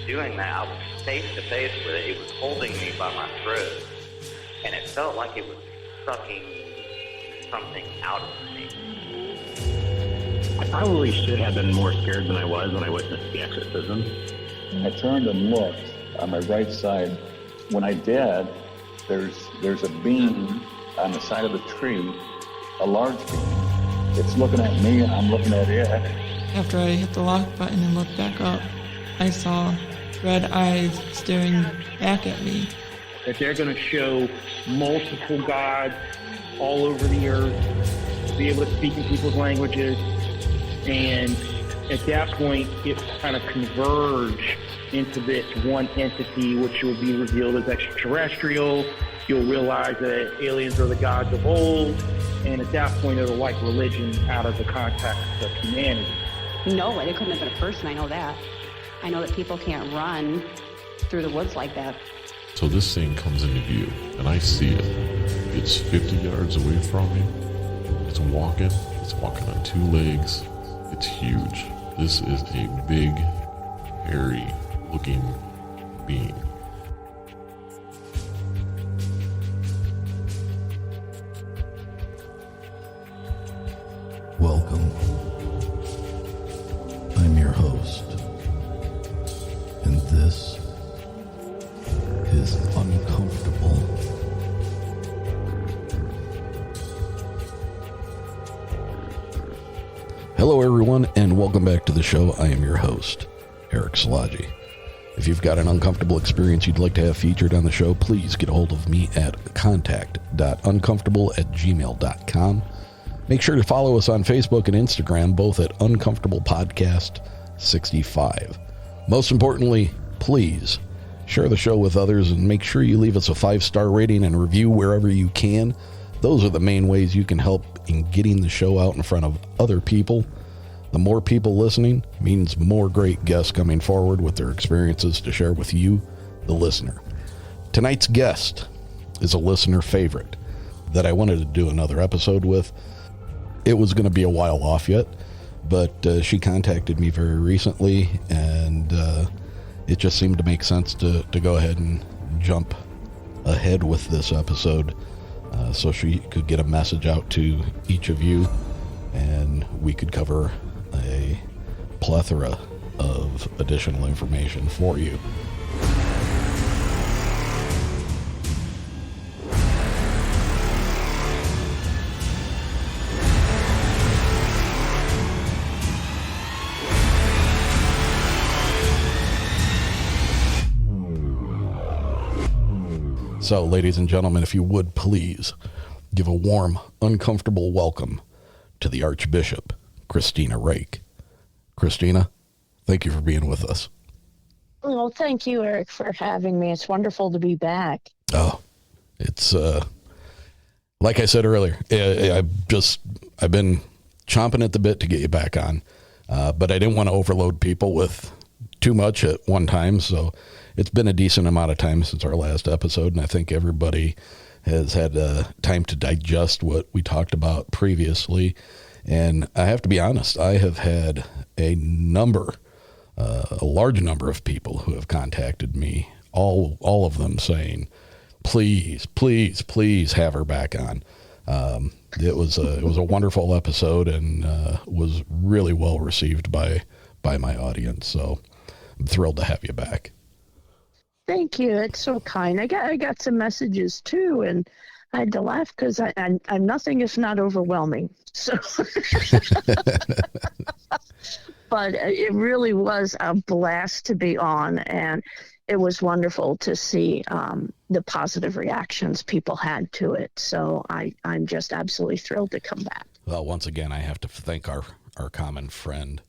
doing that, I was face to face with it. It was holding me by my throat, and it felt like it was sucking something out of me. I probably should have been more scared than I was when I witnessed the exorcism. I turned and looked on my right side. When I did, there's a beam on the side of the tree, a large beam. It's looking at me and I'm looking at it. After I hit the lock button and looked back up, I saw red eyes staring back at me. That they're going to show multiple gods all over the earth, be able to speak in people's languages, and at that point, it kind of converge into this one entity, which will be revealed as extraterrestrial. You'll realize that aliens are the gods of old, and at that point, it'll wipe religion out of the context of humanity. No, it couldn't have been a person, I know that. I know that people can't run through the woods like that. So this thing comes into view, and I see it. It's 50 yards away from me. It's walking on two legs. It's huge. This is a big, hairy-looking being. Welcome. I'm your host, and this is uNcomfortable. Hello, everyone, and welcome back to the show. I am your host, Eric Szilagyi. If you've got an uncomfortable experience you'd like to have featured on the show, please get a hold of me at contact.uncomfortable@gmail.com. Make sure to follow us on Facebook and Instagram, both at Uncomfortable Podcast 65. Most importantly, please share the show with others and make sure you leave us a 5-star rating and review wherever you can. Those are the main ways you can help in getting the show out in front of other people. The more people listening means more great guests coming forward with their experiences to share with you, the listener. Tonight's guest is a listener favorite that I wanted to do another episode with. It was going to be a while off yet, but she contacted me very recently, and it just seemed to make sense to go ahead and jump ahead with this episode so she could get a message out to each of you, and we could cover a plethora of additional information for you. So, ladies and gentlemen, if you would please give a warm, uncomfortable welcome to the Archbishop Kristina Rake. Kristina, thank you for being with us. Well, thank you, Eric, for having me. It's wonderful to be back. Oh, it's like I said earlier, I've been chomping at the bit to get you back on, but I didn't want to overload people with too much at one time, so it's been a decent amount of time since our last episode, and I think everybody has had time to digest what we talked about previously. And I have to be honest, I have had a large number of people who have contacted me, all of them saying, please, please, please have her back on. It was a wonderful episode and was really well received by my audience. So I'm thrilled to have you back. Thank you. It's so kind. I got some messages too, and I had to laugh because I'm nothing if not overwhelming. So, but it really was a blast to be on, and it was wonderful to see the positive reactions people had to it. So I'm just absolutely thrilled to come back. Well, once again, I have to thank our common friend,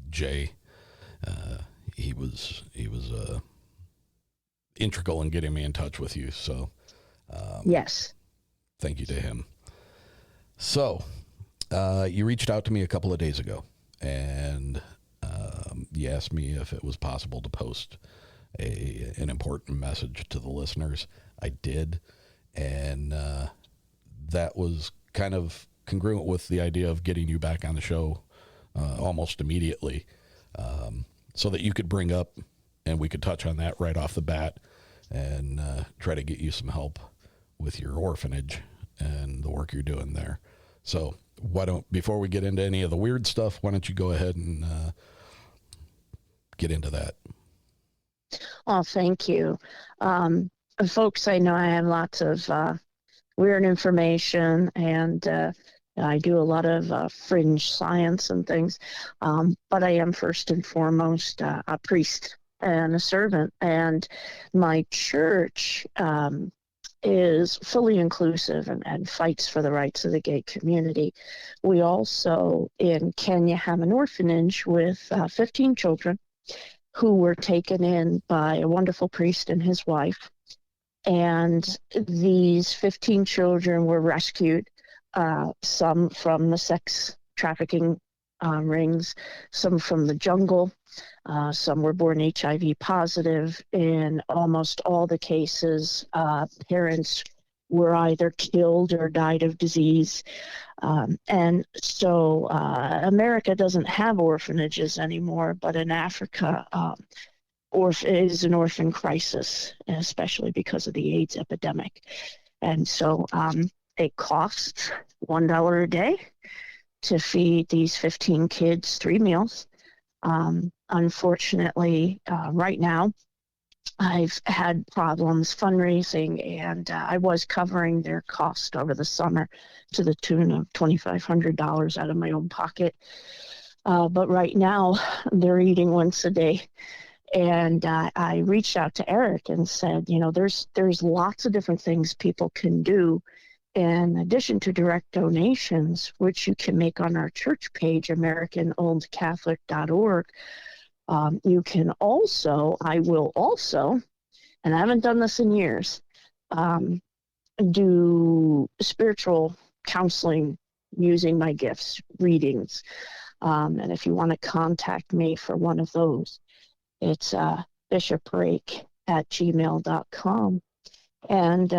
Jay. He was integral in getting me in touch with you. So, yes, thank you to him. So, you reached out to me a couple of days ago, and you asked me if it was possible to post an important message to the listeners. I did, and that was kind of congruent with the idea of getting you back on the show almost immediately. so that you could bring up, and we could touch on that right off the bat and try to get you some help with your orphanage and the work you're doing there. So before we get into any of the weird stuff, why don't you go ahead and get into that? Oh, thank you. Folks, I know I have lots of weird information, and I do a lot of fringe science and things, but I am first and foremost a priest and a servant, and my church is fully inclusive and fights for the rights of the gay community. We also, in Kenya, have an orphanage with 15 children who were taken in by a wonderful priest and his wife. And these 15 children were rescued, some from the sex trafficking rings, some from the jungle, some were born HIV positive. In almost all the cases, parents were either killed or died of disease. And so America doesn't have orphanages anymore, but in Africa, is an orphan crisis, especially because of the AIDS epidemic. And so it costs $1 a day to feed these 15 kids 3 meals. Unfortunately, right now, I've had problems fundraising, and I was covering their cost over the summer to the tune of $2,500 out of my own pocket. But right now, they're eating once a day. And I reached out to Eric and said, there's lots of different things people can do in addition to direct donations, which you can make on our church page, AmericanOldCatholic.org. You can also, I will also, and I haven't done this in years, do spiritual counseling using my gifts, readings. And if you want to contact me for one of those, it's bishoprake@gmail.com. And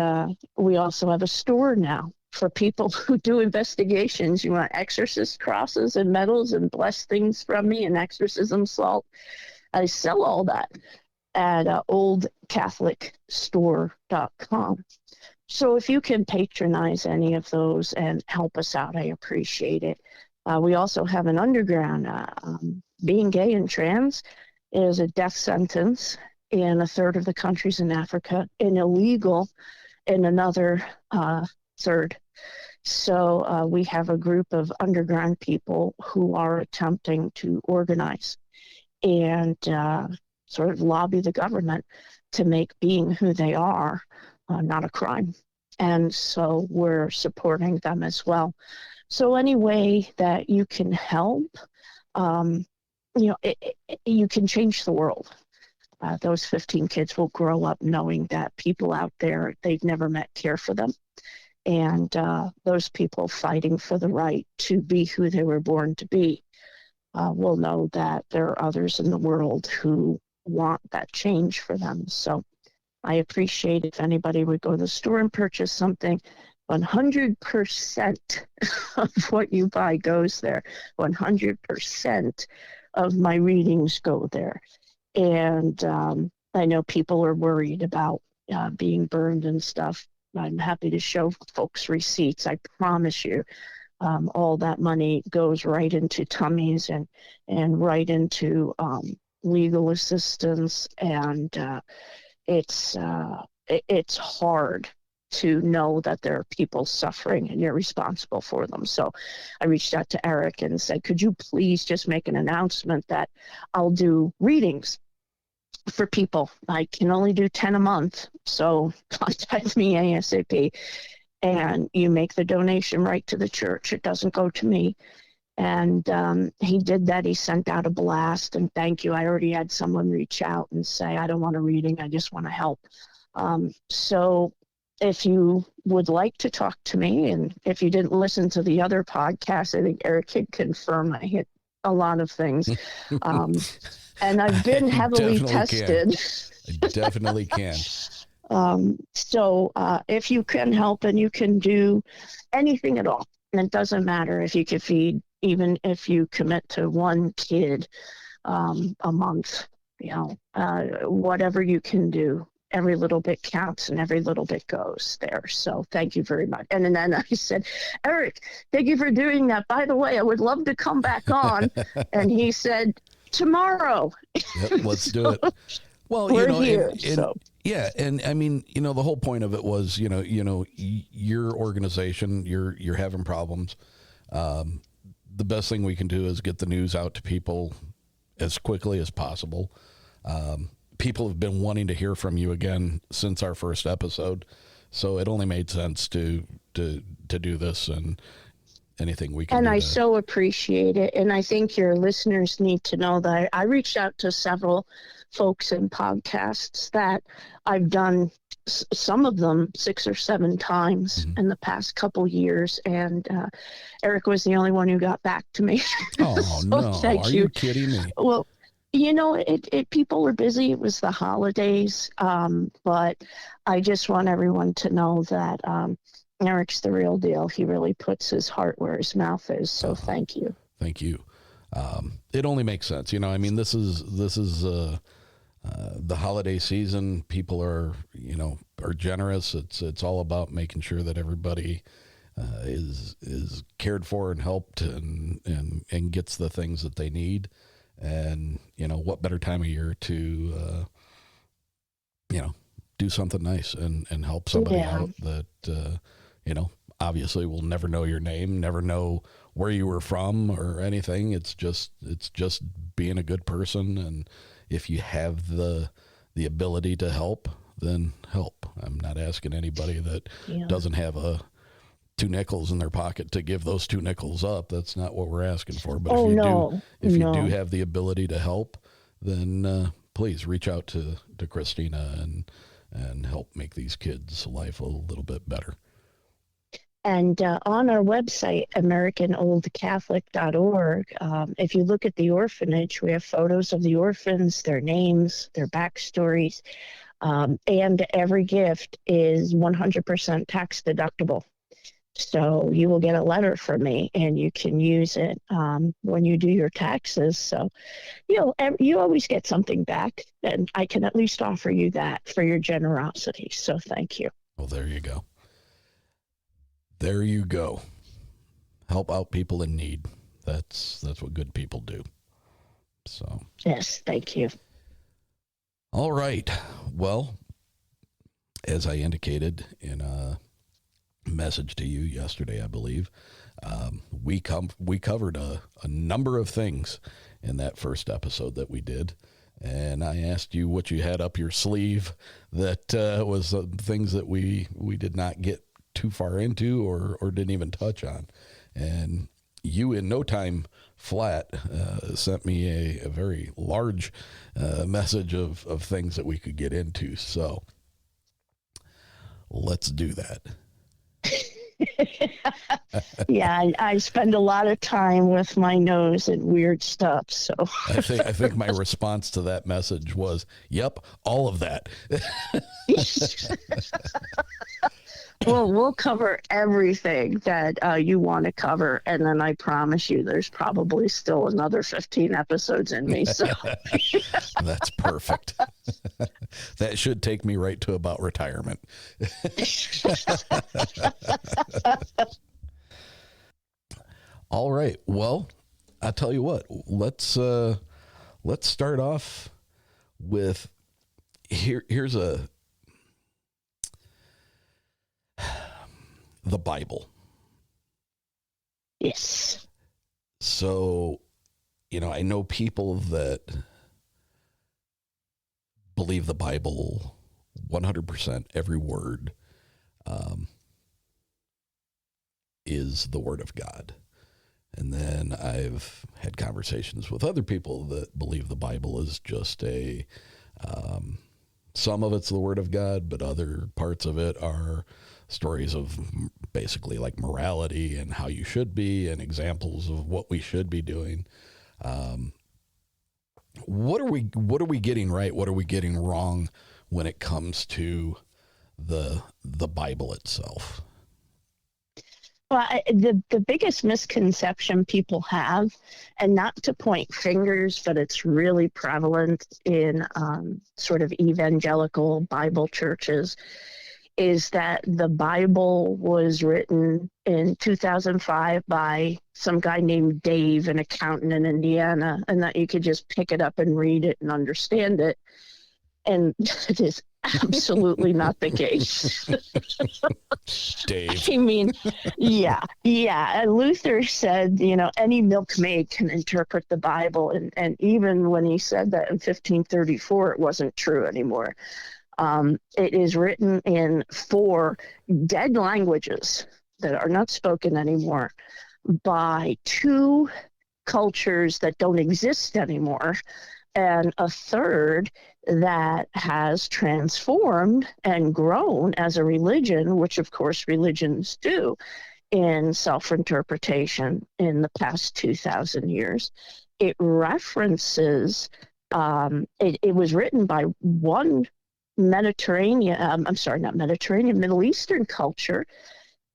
we also have a store now for people who do investigations. You want exorcist crosses and medals and blessed things from me and exorcism salt. I sell all that at oldcatholicstore.com. So if you can patronize any of those and help us out, I appreciate it. We also have an underground. Being gay and trans is a death sentence in a third of the countries in Africa and illegal in another third. So we have a group of underground people who are attempting to organize and sort of lobby the government to make being who they are not a crime. And so we're supporting them as well. So any way that you can help, you can change the world. Those 15 kids will grow up knowing that people out there they've never met care for them. And those people fighting for the right to be who they were born to be will know that there are others in the world who want that change for them. So I appreciate if anybody would go to the store and purchase something. 100% of what you buy goes there. 100% of my readings go there. And I know people are worried about being burned and stuff. I'm happy to show folks receipts. I promise you, all that money goes right into tummies and right into legal assistance. And it's hard to know that there are people suffering and you're responsible for them. So I reached out to Eric and said, could you please just make an announcement that I'll do readings for people. I can only do 10 a month, so contact me ASAP. And you make the donation right to the church. It doesn't go to me. And he did that. He sent out a blast, and thank you. I already had someone reach out and say, I don't want a reading, I just want to help. So if you would like to talk to me, and if you didn't listen to the other podcast, I think Eric could confirm I hit a lot of things. And I've been heavily tested. I definitely can. So if you can help and you can do anything at all, and it doesn't matter if you can feed, even if you commit to one kid a month. Whatever you can do, every little bit counts and every little bit goes there. So thank you very much. And then I said, Eric, thank you for doing that. By the way, I would love to come back on. And he said, tomorrow. Yep, let's do it. Well, we're here. Yeah, and I mean, the whole point of it was, your organization, you're having problems. The best thing we can do is get the news out to people as quickly as possible. People have been wanting to hear from you again since our first episode, so it only made sense to do this, and anything we can and do. I so appreciate it. And I think your listeners need to know that I reached out to several folks in podcasts that I've done, some of them 6 or 7 times in the past couple years. And Eric was the only one who got back to me. Oh, so no. Thank Are you kidding me? Well, people were busy. It was the holidays. But I just want everyone to know that Eric's the real deal. He really puts his heart where his mouth is. So thank you. Thank you. It only makes sense. I mean, this is the holiday season. People are generous. It's all about making sure that everybody is cared for and helped and gets the things that they need. And, what better time of year to, do something nice and help somebody out that, obviously we'll never know your name, never know where you were from or anything. It's just being a good person. And if you have the ability to help, then help. I'm not asking anybody that doesn't have 2 nickels in their pocket to give those 2 nickels up. That's not what we're asking for. But if you do have the ability to help, then please reach out to Kristina and help make these kids' life a little bit better. And on our website, AmericanOldCatholic.org, if you look at the orphanage, we have photos of the orphans, their names, their backstories, and every gift is 100% tax deductible. So you will get a letter from me, and you can use it when you do your taxes. So you always get something back, and I can at least offer you that for your generosity. So thank you. Well, there you go. There you go. Help out people in need. That's what good people do. So yes, thank you. All right. Well, as I indicated in a message to you yesterday, I believe, we covered a number of things in that first episode that we did. And I asked you what you had up your sleeve that was things that we did not get too far into or didn't even touch on. And you, in no time flat, sent me a very large message of things that we could get into. So let's do that. Yeah, I spend a lot of time with my nose and weird stuff. So I think my response to that message was, "Yep, all of that." Well, we'll cover everything that you want to cover, and then I promise you there's probably still another 15 episodes in me. So that's perfect. That should take me right to about retirement. All right. Well, I'll tell you what. Let's start off with here's the Bible. Yes. So, I know people that believe the Bible 100%, every word is the Word of God. And then I've had conversations with other people that believe the Bible is just some of it's the Word of God, but other parts of it are stories of basically like morality and how you should be and examples of what we should be doing. What are we getting right? What are we getting wrong when it comes to the Bible itself? Well, the biggest misconception people have, and not to point fingers, but it's really prevalent in sort of evangelical Bible churches, is that the Bible was written in 2005 by some guy named Dave, an accountant in Indiana, and that you could just pick it up and read it and understand it. And it is absolutely not the case. Dave. I mean, yeah. And Luther said, any milkmaid can interpret the Bible. And even when he said that in 1534, it wasn't true anymore. It is written in 4 dead languages that are not spoken anymore by 2 cultures that don't exist anymore, and a third that has transformed and grown as a religion, which of course religions do, in self-interpretation in the past 2,000 years. It references, it was written by one Middle Eastern culture,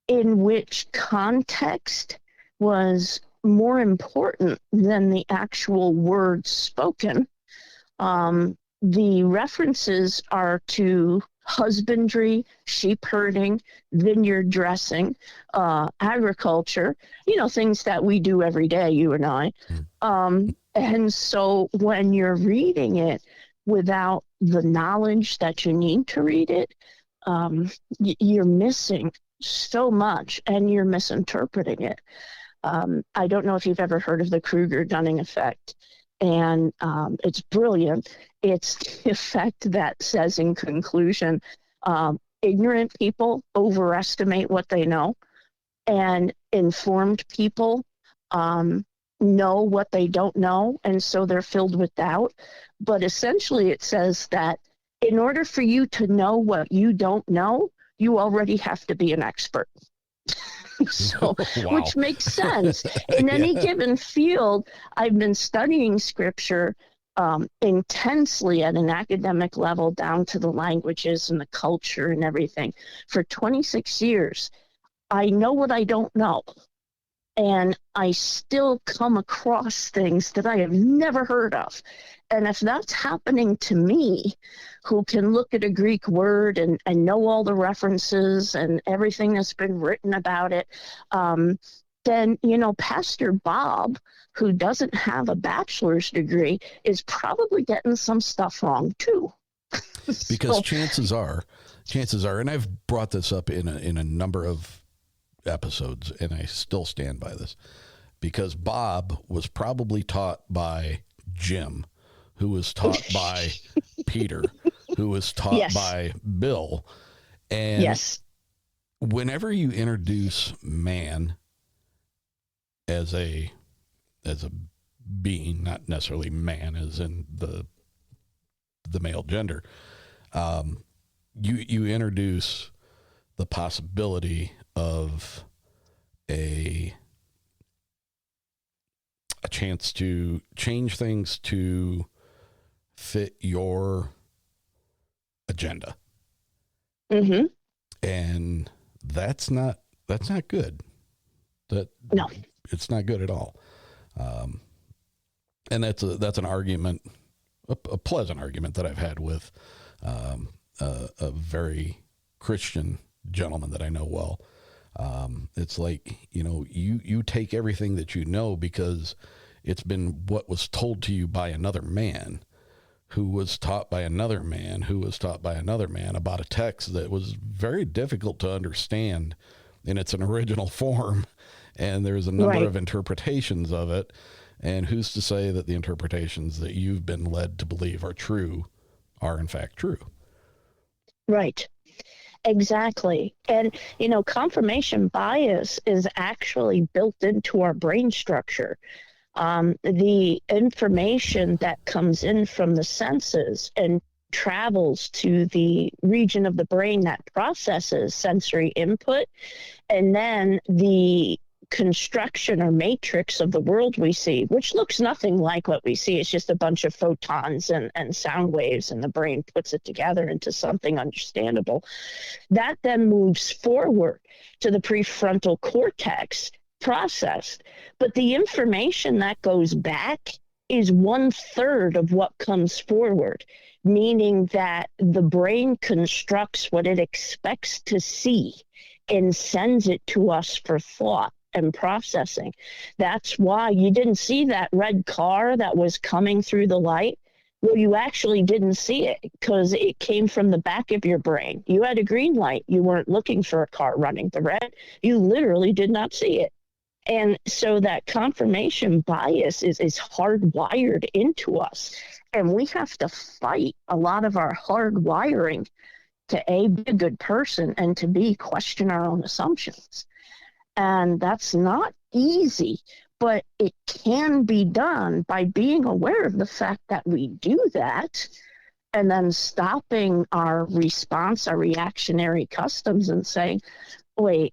in which context was more important than the actual words spoken. The references are to husbandry, sheep herding, vineyard dressing, agriculture, things that we do every day, you and I. And so when you're reading it without the knowledge that you need to read it, you're missing so much, and you're misinterpreting it. I don't know if you've ever heard of the Kruger-Dunning effect, and it's brilliant. It's the effect that says, in conclusion, ignorant people overestimate what they know, and informed people know what they don't know, and so they're filled with doubt. But essentially it says that in order for you to know what you don't know, you already have to be an expert. So, wow. Which makes sense. In any given field, I've been studying scripture intensely at an academic level, down to the languages and the culture and everything, for 26 years. I know what I don't know. And I still come across things that I have never heard of. And if that's happening to me, who can look at a Greek word and know all the references and everything that's been written about it, then, Pastor Bob, who doesn't have a bachelor's degree, is probably getting some stuff wrong too. Because chances are, and I've brought this up in a number of episodes, and I still stand by this, because Bob was probably taught by Jim, who was taught by Peter, who was taught by Bill. And whenever you introduce man as a being, not necessarily man as in the male gender, you introduce the possibility of a chance to change things to fit your agenda. Mm-hmm. And that's not good. No, it's not good at all. And that's an argument, a pleasant argument that I've had with a very Christian gentleman that I know well. It's like, you take everything that you know because it's been what was told to you by another man who was taught by another man who was taught by another man about a text that was very difficult to understand in its original form. And there's a number of interpretations of it. And who's to say that the interpretations that you've been led to believe are true are in fact true? Right. Exactly. And, confirmation bias is actually built into our brain structure. The information that comes in from the senses and travels to the region of the brain that processes sensory input, and then the construction or matrix of the world we see, which looks nothing like what we see. It's just a bunch of photons and sound waves, and the brain puts it together into something understandable. That then moves forward to the prefrontal cortex, processed. But the information that goes back is 1/3 of what comes forward, meaning that the brain constructs what it expects to see and sends it to us for thought and processing. That's why you didn't see that red car that was coming through the light. Well, you actually didn't see it because it came from the back of your brain. You had a green light. You weren't looking for a car running. The red, you literally did not see it. And so that confirmation bias is hardwired into us. And we have to fight a lot of our hardwiring to A, be a good person, and to B, question our own assumptions. And that's not easy, but it can be done by being aware of the fact that we do that, and then stopping our response, our reactionary customs, and saying, wait,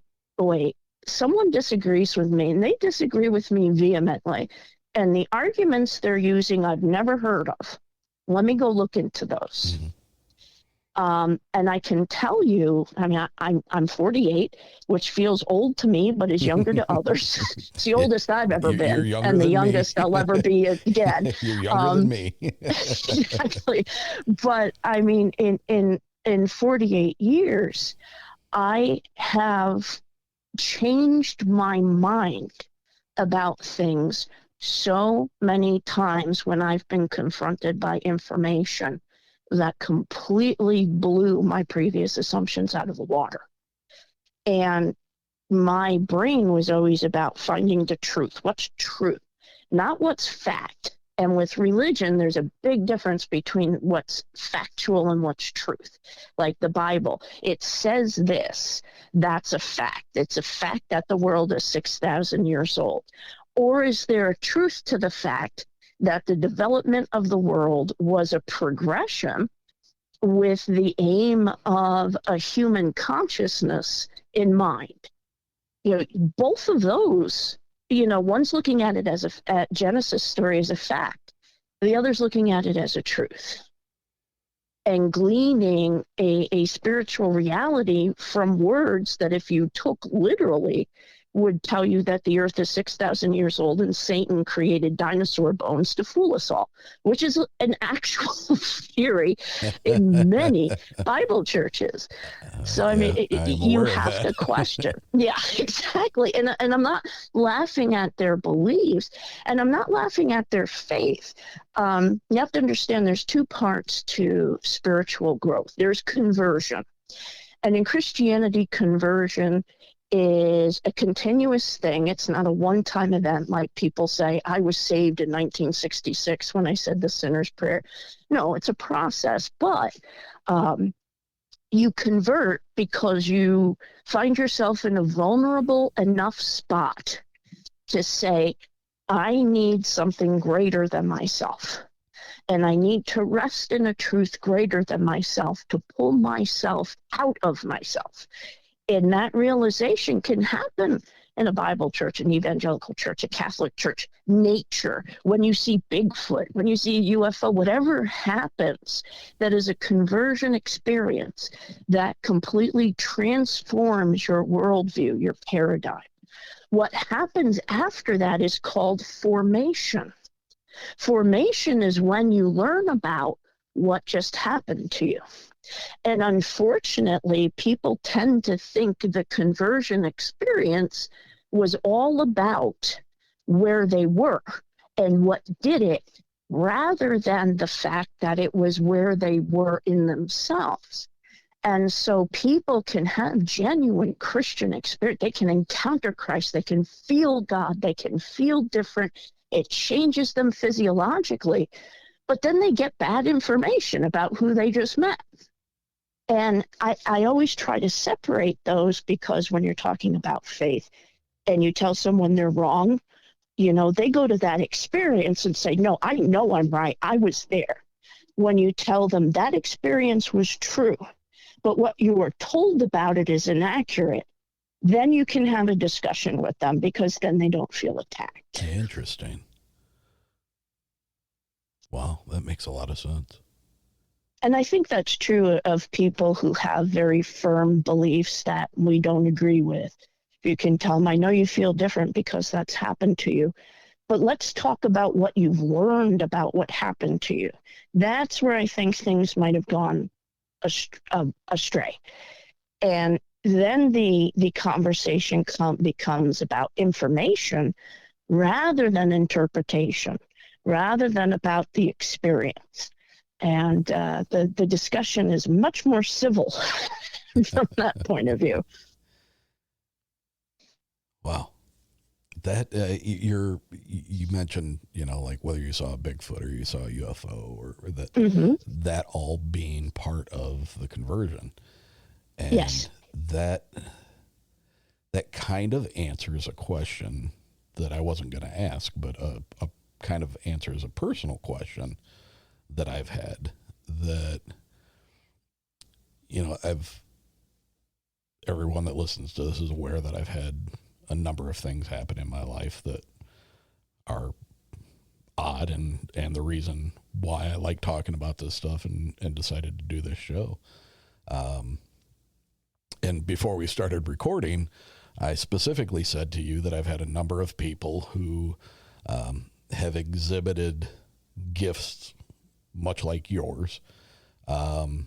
someone disagrees with me, and they disagree with me vehemently, and the arguments they're using I've never heard of. Let me go look into those. Mm-hmm. And I can tell you, I mean, I'm 48, which feels old to me, but is younger to others. It's the oldest I've ever been, and the youngest I'll ever be again. You're younger than me. Exactly. But I mean, in 48 years, I have changed my mind about things so many times when I've been confronted by information that completely blew my previous assumptions out of the water. And my brain was always about finding the truth. What's truth? Not what's fact. And with religion, there's a big difference between what's factual and what's truth. Like the Bible, it says this, that's a fact. It's a fact that the world is 6,000 years old. Or is there a truth to the fact that the development of the world was a progression with the aim of a human consciousness in mind? You know, both of those, you know, one's looking at it as at Genesis story as a fact, the other's looking at it as a truth, and gleaning a spiritual reality from words that if you took literally would tell you that the earth is 6,000 years old and Satan created dinosaur bones to fool us all, which is an actual theory in many Bible churches. So, I mean, you have to question. Yeah, exactly. And I'm not laughing at their beliefs, and I'm not laughing at their faith. You have to understand there's two parts to spiritual growth. There's conversion. And in Christianity, conversion is a continuous thing. It's not a one-time event like people say, I was saved in 1966 when I said the sinner's prayer. No, it's a process, but you convert because you find yourself in a vulnerable enough spot to say, I need something greater than myself. And I need to rest in a truth greater than myself to pull myself out of myself. And that realization can happen in a Bible church, an evangelical church, a Catholic church, nature, when you see Bigfoot, when you see a UFO, whatever happens that is a conversion experience that completely transforms your worldview, your paradigm. What happens after that is called formation. Formation is when you learn about what just happened to you. And unfortunately, people tend to think the conversion experience was all about where they were and what did it, rather than the fact that it was where they were in themselves. And so people can have genuine Christian experience. They can encounter Christ. They can feel God. They can feel different. It changes them physiologically. But then they get bad information about who they just met. And I always try to separate those, because when you're talking about faith and you tell someone they're wrong, you know, they go to that experience and say, no, I know I'm right. I was there. When you tell them that experience was true, but what you were told about it is inaccurate, then you can have a discussion with them, because then they don't feel attacked. Interesting. Wow, that makes a lot of sense. And I think that's true of people who have very firm beliefs that we don't agree with. You can tell them, I know you feel different because that's happened to you, but let's talk about what you've learned about what happened to you. That's where I think things might have gone astray. And then the conversation becomes about information rather than interpretation, rather than about the experience. And the discussion is much more civil from that point of view. Wow. That you mentioned, like whether you saw a Bigfoot or you saw a UFO or that, that all being part of the conversion. And yes. That kind of answers a question that I wasn't going to ask, but a kind of answers a personal question that I've had that, everyone that listens to this is aware that I've had a number of things happen in my life that are odd and the reason why I like talking about this stuff and decided to do this show. And before we started recording, I specifically said to you that I've had a number of people who have exhibited gifts much like yours, and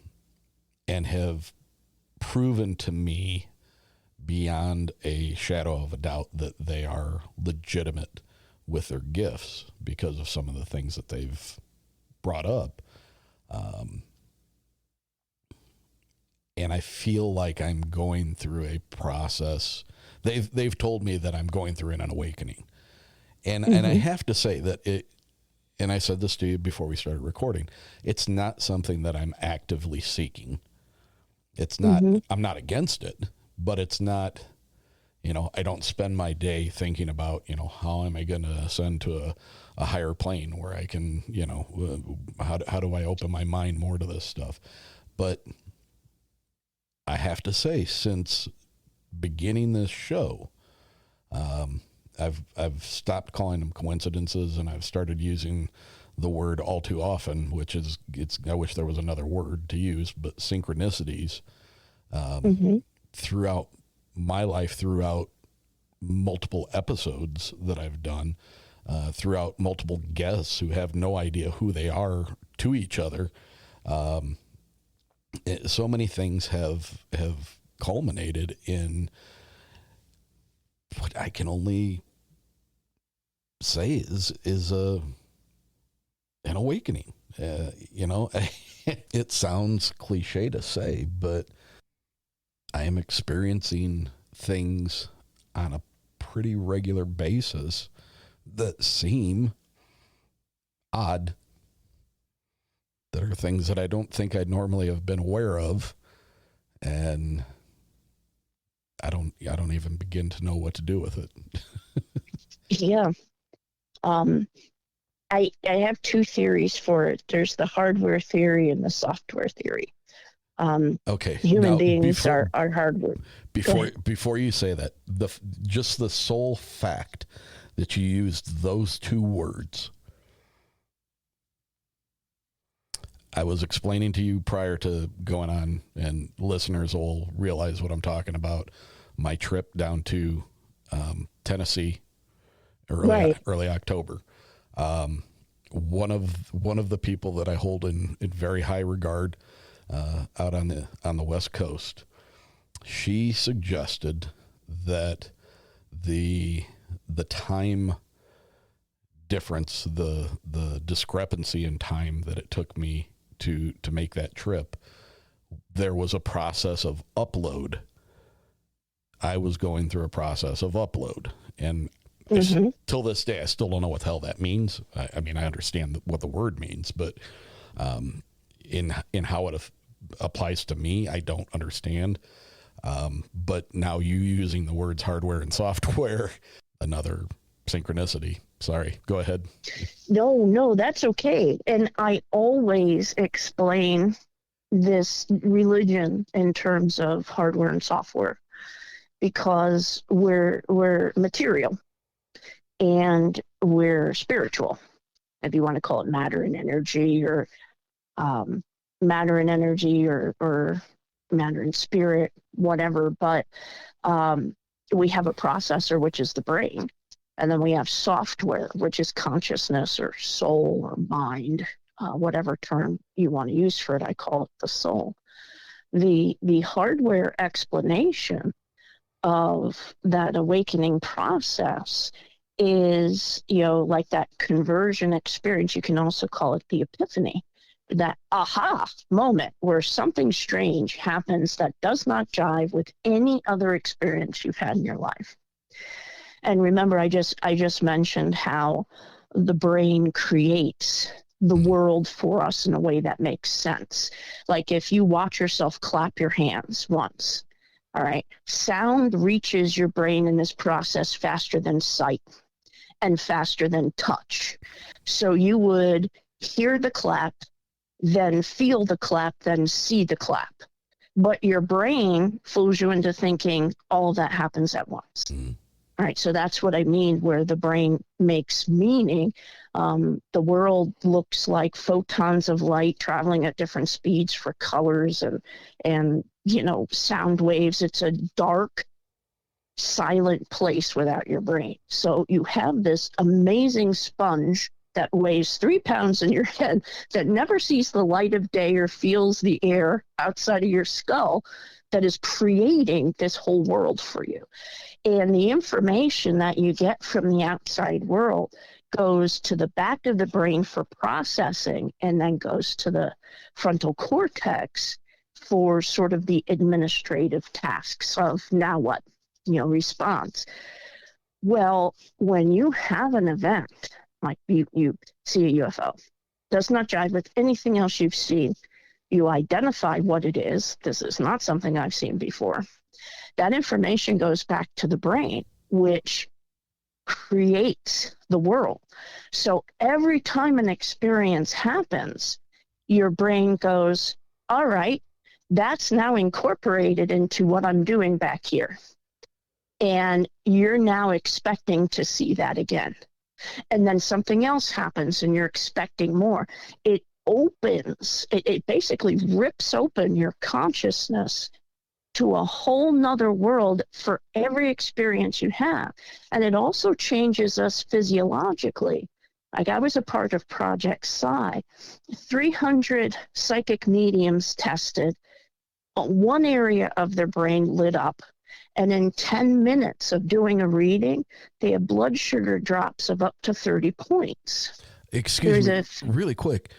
have proven to me beyond a shadow of a doubt that they are legitimate with their gifts because of some of the things that they've brought up. And I feel like I'm going through a process. They've told me that I'm going through an awakening. And I have to say that and I said this to you before we started recording, it's not something that I'm actively seeking. It's not, I'm not against it, but it's not, I don't spend my day thinking about, how am I going to ascend to a higher plane where I can, how do I open my mind more to this stuff? But I have to say, since beginning this show, I've stopped calling them coincidences, and I've started using the word all too often, which is, I wish there was another word to use, but synchronicities throughout my life, throughout multiple episodes that I've done, throughout multiple guests who have no idea who they are to each other. So many things have culminated in what I can only say is an awakening. It sounds cliche to say, but I am experiencing things on a pretty regular basis that seem odd, that are things that I don't think I'd normally have been aware of, and I don't even begin to know what to do with it. Yeah. I have two theories for it. There's the hardware theory and the software theory. Okay. Human now, beings are hardware. Before you say that, just the sole fact that you used those two words, I was explaining to you prior to going on, and listeners will realize what I'm talking about, my trip down to Tennessee early October. One of the people that I hold in very high regard out on the West Coast, she suggested that the time difference, the discrepancy in time that it took me to make that trip, there was a process of upload. I was going through a process of upload, and till this day, I still don't know what the hell that means. I mean, I understand what the word means, but in how it applies to me, I don't understand. But now you using the words hardware and software, another synchronicity. Sorry, go ahead. No, that's okay. And I always explain this religion in terms of hardware and software. because we're material and we're spiritual, if you want to call it matter and energy, or matter and energy, or matter and spirit, whatever. But we have a processor, which is the brain, and then we have software, which is consciousness or soul or mind, whatever term you want to use for it. I call it the soul. The hardware explanation of that awakening process is, like that conversion experience. You can also call it the epiphany, that aha moment where something strange happens that does not jive with any other experience you've had in your life. And remember, I just mentioned how the brain creates the world for us in a way that makes sense. Like if you watch yourself clap your hands once, all right, sound reaches your brain in this process faster than sight and faster than touch. So you would hear the clap, then feel the clap, then see the clap. But your brain fools you into thinking all of that happens at once. All right, so that's what I mean, where the brain makes meaning. The world looks like photons of light traveling at different speeds for colors and sound waves. It's a dark, silent place without your brain. So you have this amazing sponge that weighs 3 pounds in your head that never sees the light of day or feels the air outside of your skull, that is creating this whole world for you. And the information that you get from the outside world goes to the back of the brain for processing, and then goes to the frontal cortex for sort of the administrative tasks of now what, response. Well, when you have an event, like you see a UFO, does not jive with anything else you've seen, you identify what it is. This is not something I've seen before. That information goes back to the brain, which creates the world. So every time an experience happens, your brain goes, all right, that's now incorporated into what I'm doing back here. And you're now expecting to see that again. And then something else happens and you're expecting more. It basically rips open your consciousness to a whole nother world for every experience you have. And it also changes us physiologically. Like I was a part of Project Psi, 300 psychic mediums tested, one area of their brain lit up. And in 10 minutes of doing a reading, they have blood sugar drops of up to 30 points. Excuse me, really quick.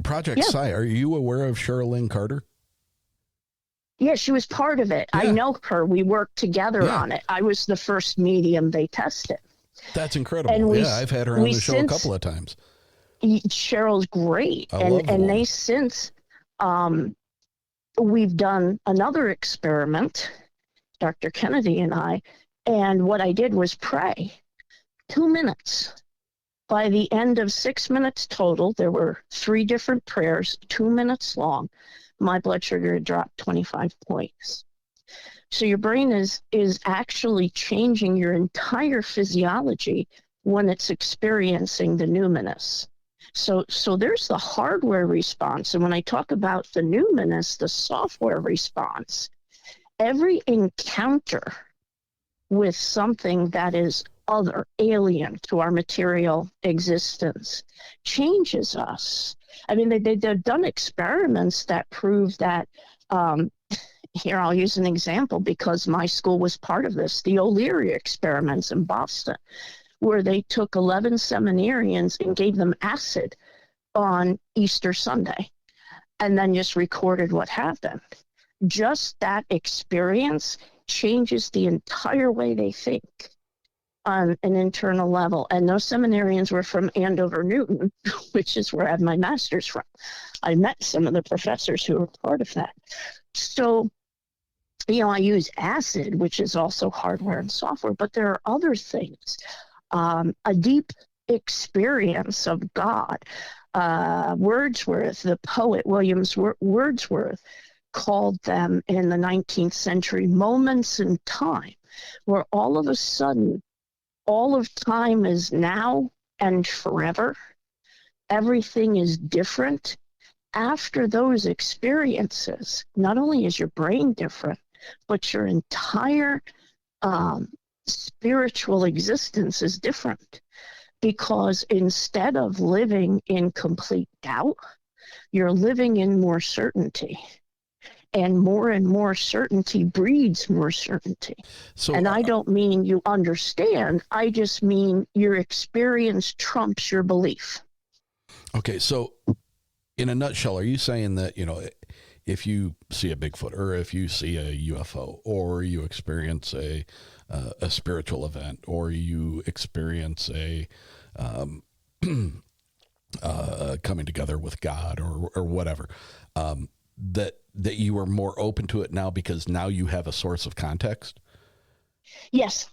Project Psi, are you aware of Sherilyn Carter? Yeah, she was part of it. Yeah. I know her. We worked together on it. I was the first medium they tested. That's incredible. And I've had her on the show a couple of times. Cheryl's great. And they since, we've done another experiment, Dr. Kennedy and I, and what I did was pray 2 minutes. By the end of 6 minutes total, there were 3 different prayers, 2 minutes long. My blood sugar had dropped 25 points. So your brain is actually changing your entire physiology when it's experiencing the numinous. So there's the hardware response. And when I talk about the numinous, the software response, every encounter with something that is other, alien to our material existence, changes us. I mean, they've done experiments that prove that, here I'll use an example because my school was part of this, the O'Leary experiments in Boston, where they took 11 seminarians and gave them acid on Easter Sunday and then just recorded what happened. Just that experience changes the entire way they think on an internal level. And those seminarians were from Andover, Newton, which is where I have my master's from. I met some of the professors who were part of that. So, I use acid, which is also hardware and software, but there are other things. A deep experience of God. Wordsworth, the poet William Wordsworth, called them in the 19th century moments in time where all of a sudden, all of time is now and forever. Everything is different. After those experiences, not only is your brain different, but your entire spiritual existence is different. Because instead of living in complete doubt, you're living in more certainty. And more certainty breeds more certainty. So, and I don't mean you understand. I just mean your experience trumps your belief. Okay, so in a nutshell, are you saying that, if you see a Bigfoot or if you see a UFO or you experience a spiritual event or you experience a coming together with God or whatever, that you are more open to it now because now you have a source of context? Yes.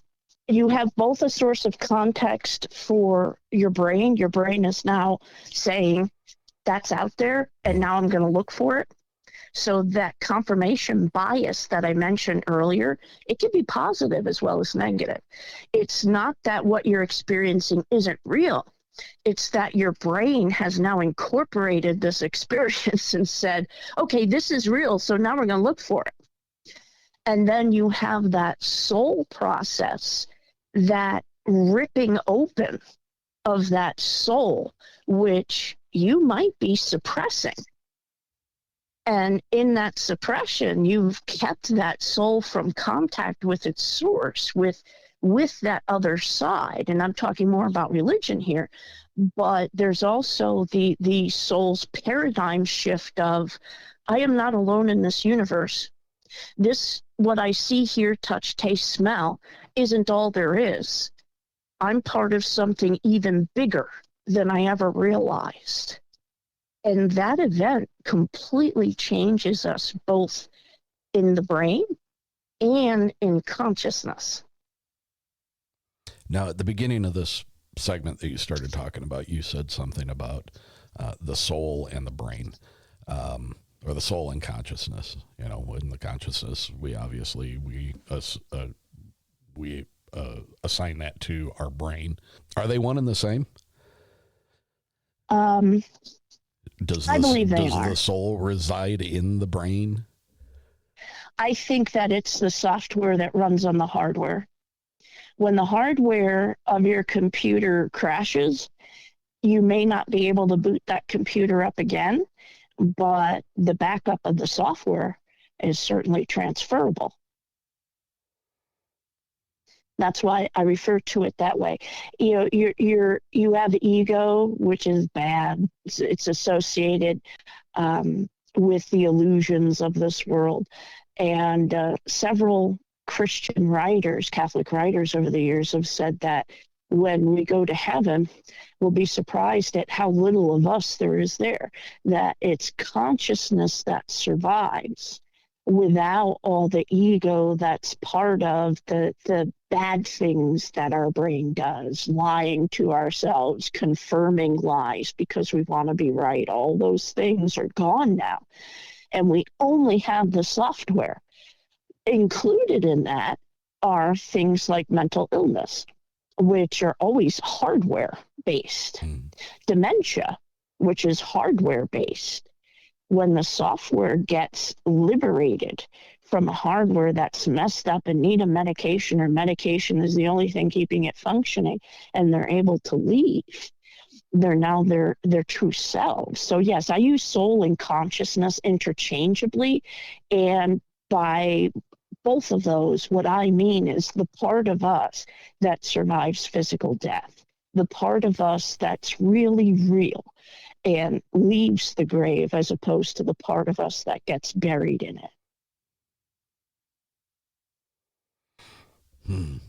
You have both a source of context for your brain. Your brain is now saying that's out there and now I'm going to look for it. So that confirmation bias that I mentioned earlier, it can be positive as well as negative. It's not that what you're experiencing isn't real. It's that your brain has now incorporated this experience and said, okay, this is real, so now we're going to look for it. And then you have that soul process, that ripping open of that soul, which you might be suppressing. And in that suppression, you've kept that soul from contact with its source, with that other side. And I'm talking more about religion here, but there's also the soul's paradigm shift of, I am not alone in this universe. This, what I see, hear, touch, taste, smell, isn't all there is. I'm part of something even bigger than I ever realized. And that event completely changes us both in the brain and in consciousness. Now, at the beginning of this segment that you started talking about, you said something about the soul and the brain, or the soul and consciousness. In the consciousness, we assign that to our brain. Are they one and the same? I believe they does are. the soul reside in the brain? I think that it's the software that runs on the hardware. When the hardware of your computer crashes, you may not be able to boot that computer up again, but the backup of the software is certainly transferable. That's why I refer to it that way. You have ego, which is bad. It's associated with the illusions of this world. And several Christian writers, Catholic writers over the years have said that when we go to heaven, we'll be surprised at how little of us there is there, that it's consciousness that survives without all the ego that's part of the bad things that our brain does, lying to ourselves, confirming lies because we want to be right. All those things are gone now. And we only have the software. Included in that are things like mental illness, which are always hardware-based. Dementia, which is hardware-based. When the software gets liberated from a hardware that's messed up and need a medication, or medication is the only thing keeping it functioning, and they're able to leave, they're now their true selves. So yes, I use soul and consciousness interchangeably, and by both of those, what I mean is the part of us that survives physical death, the part of us that's really real and leaves the grave, as opposed to the part of us that gets buried in it.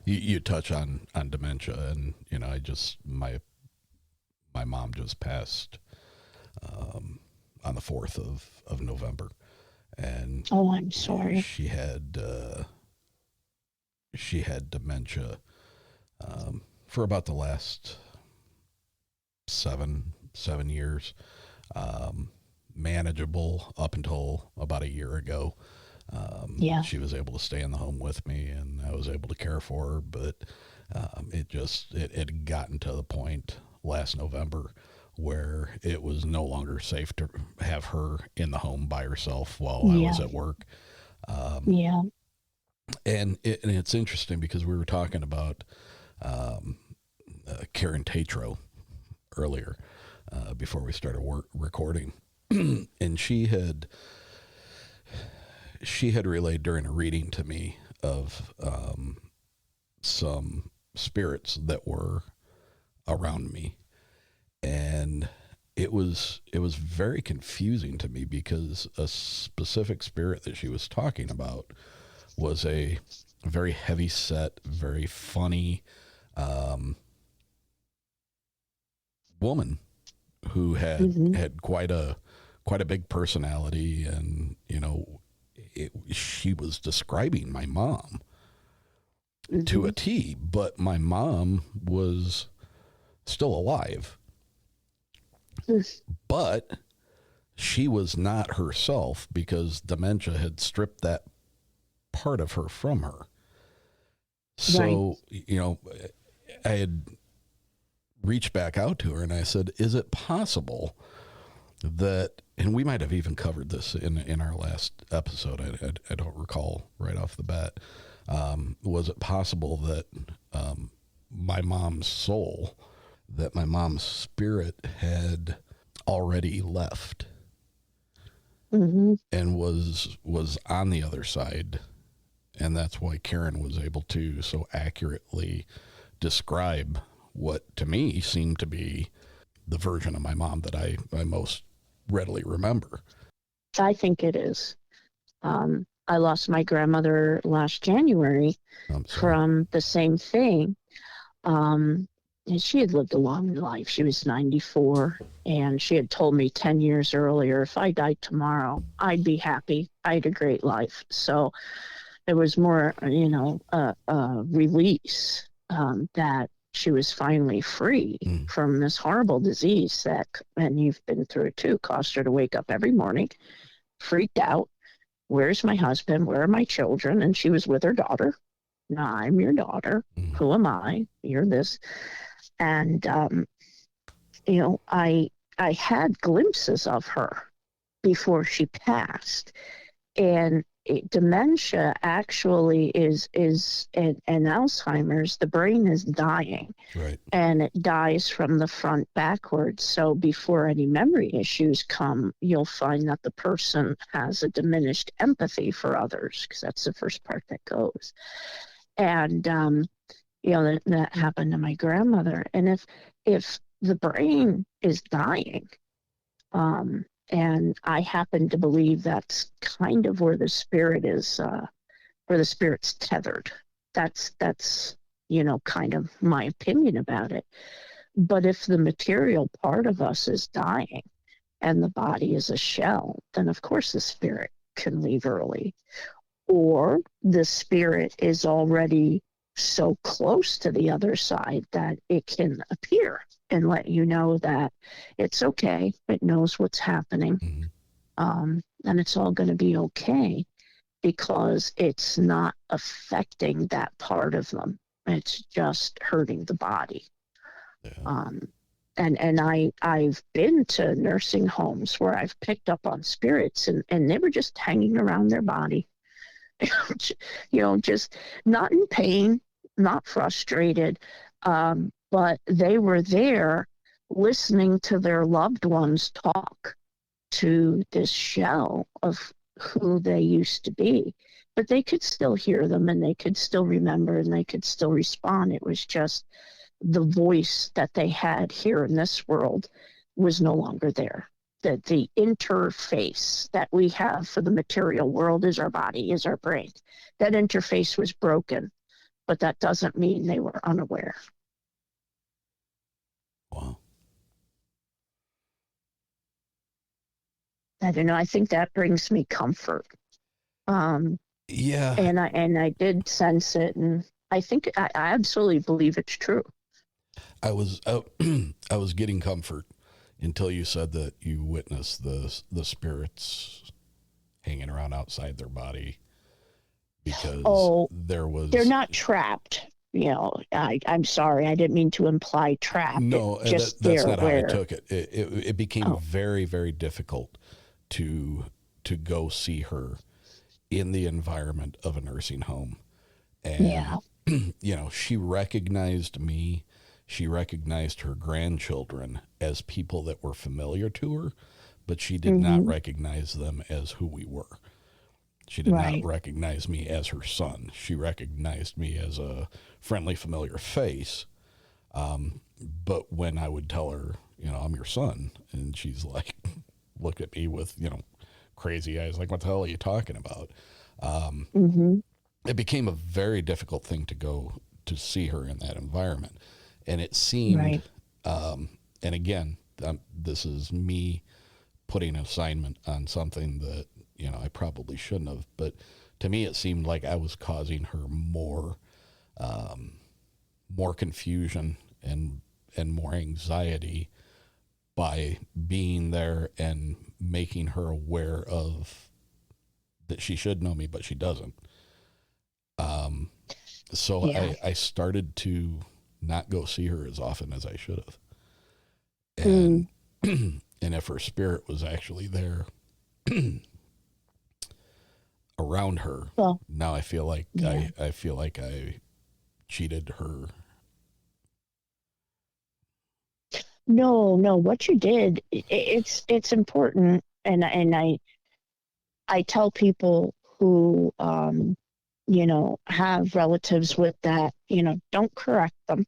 You touch on dementia, and I just my mom just passed on the 4th of November. And oh, I'm sorry. She had dementia for about the last seven years. Manageable up until about a year ago. She was able to stay in the home with me, and I was able to care for her, but it had gotten to the point last November where it was no longer safe to have her in the home by herself while I was at work. And it's interesting because we were talking about Karen Tatro earlier before we started recording, and she had relayed during a reading to me of some spirits that were around me, and it was very confusing to me because a specific spirit that she was talking about was a very heavy set, very funny woman who had quite a big personality, and she was describing my mom to a T, but my mom was still alive, but she was not herself because dementia had stripped that part of her from her. So, I had reached back out to her and I said, is it possible that, and we might have even covered this in our last episode, I don't recall right off the bat, was it possible that my mom's soul, that my mom's spirit had already left and was on the other side, and that's why Karen was able to so accurately describe what to me seemed to be the version of my mom that I most readily remember. I think it is. I lost my grandmother last January from the same thing. And she had lived a long life. She was 94, and she had told me 10 years earlier, if I died tomorrow, I'd be happy. I had a great life. So it was more, a release that she was finally free from this horrible disease that, and you've been through it too, caused her to wake up every morning, freaked out. Where's my husband? Where are my children? And she was with her daughter. No, I'm your daughter. Who am I? You're this. And, I had glimpses of her before she passed. And dementia actually is and Alzheimer's, the brain is dying. Right. And it dies from the front backwards. So before any memory issues come, you'll find that the person has a diminished empathy for others, because that's the first part that goes. And, that happened to my grandmother. And if the brain is dying, and I happen to believe that's kind of where the spirit is, where the spirit's tethered. That's kind of my opinion about it. But if the material part of us is dying and the body is a shell, then of course the spirit can leave early. Or the spirit is already so close to the other side that it can appear and let you know that it's okay. It knows what's happening. And it's all going to be okay, because it's not affecting that part of them. It's just hurting the body. Yeah. And I've been to nursing homes where I've picked up on spirits and they were just hanging around their body, just not in pain, not frustrated, but they were there listening to their loved ones talk to this shell of who they used to be. But they could still hear them, and they could still remember, and they could still respond. It was just the voice that they had here in this world was no longer there. That the interface that we have for the material world is our body, is our brain. That interface was broken, but that doesn't mean they were unaware. Wow. I don't know. I think that brings me comfort. Yeah. And I did sense it, and I think I absolutely believe it's true. I was getting comfort until you said that you witnessed the spirits hanging around outside their body because they're not trapped. I'm sorry, I didn't mean to imply trapped. No, that's not how I took it. It became very, very difficult to go see her in the environment of a nursing home. And, she recognized me. She recognized her grandchildren as people that were familiar to her, but she did not recognize them as who we were. She did not recognize me as her son. She recognized me as a friendly, familiar face. But when I would tell her, I'm your son, and she's like, look at me with, crazy eyes, like, what the hell are you talking about? It became a very difficult thing to go to see her in that environment. And it seemed, and again, this is me putting an assignment on something that, I probably shouldn't have, but to me, it seemed like I was causing her more confusion and more anxiety by being there and making her aware of that she should know me, but she doesn't. I started to not go see her as often as I should have. And, and if her spirit was actually there around her, now I feel like I feel like I cheated her. No, what you did, it's important. And I tell people who, have relatives with that, don't correct them.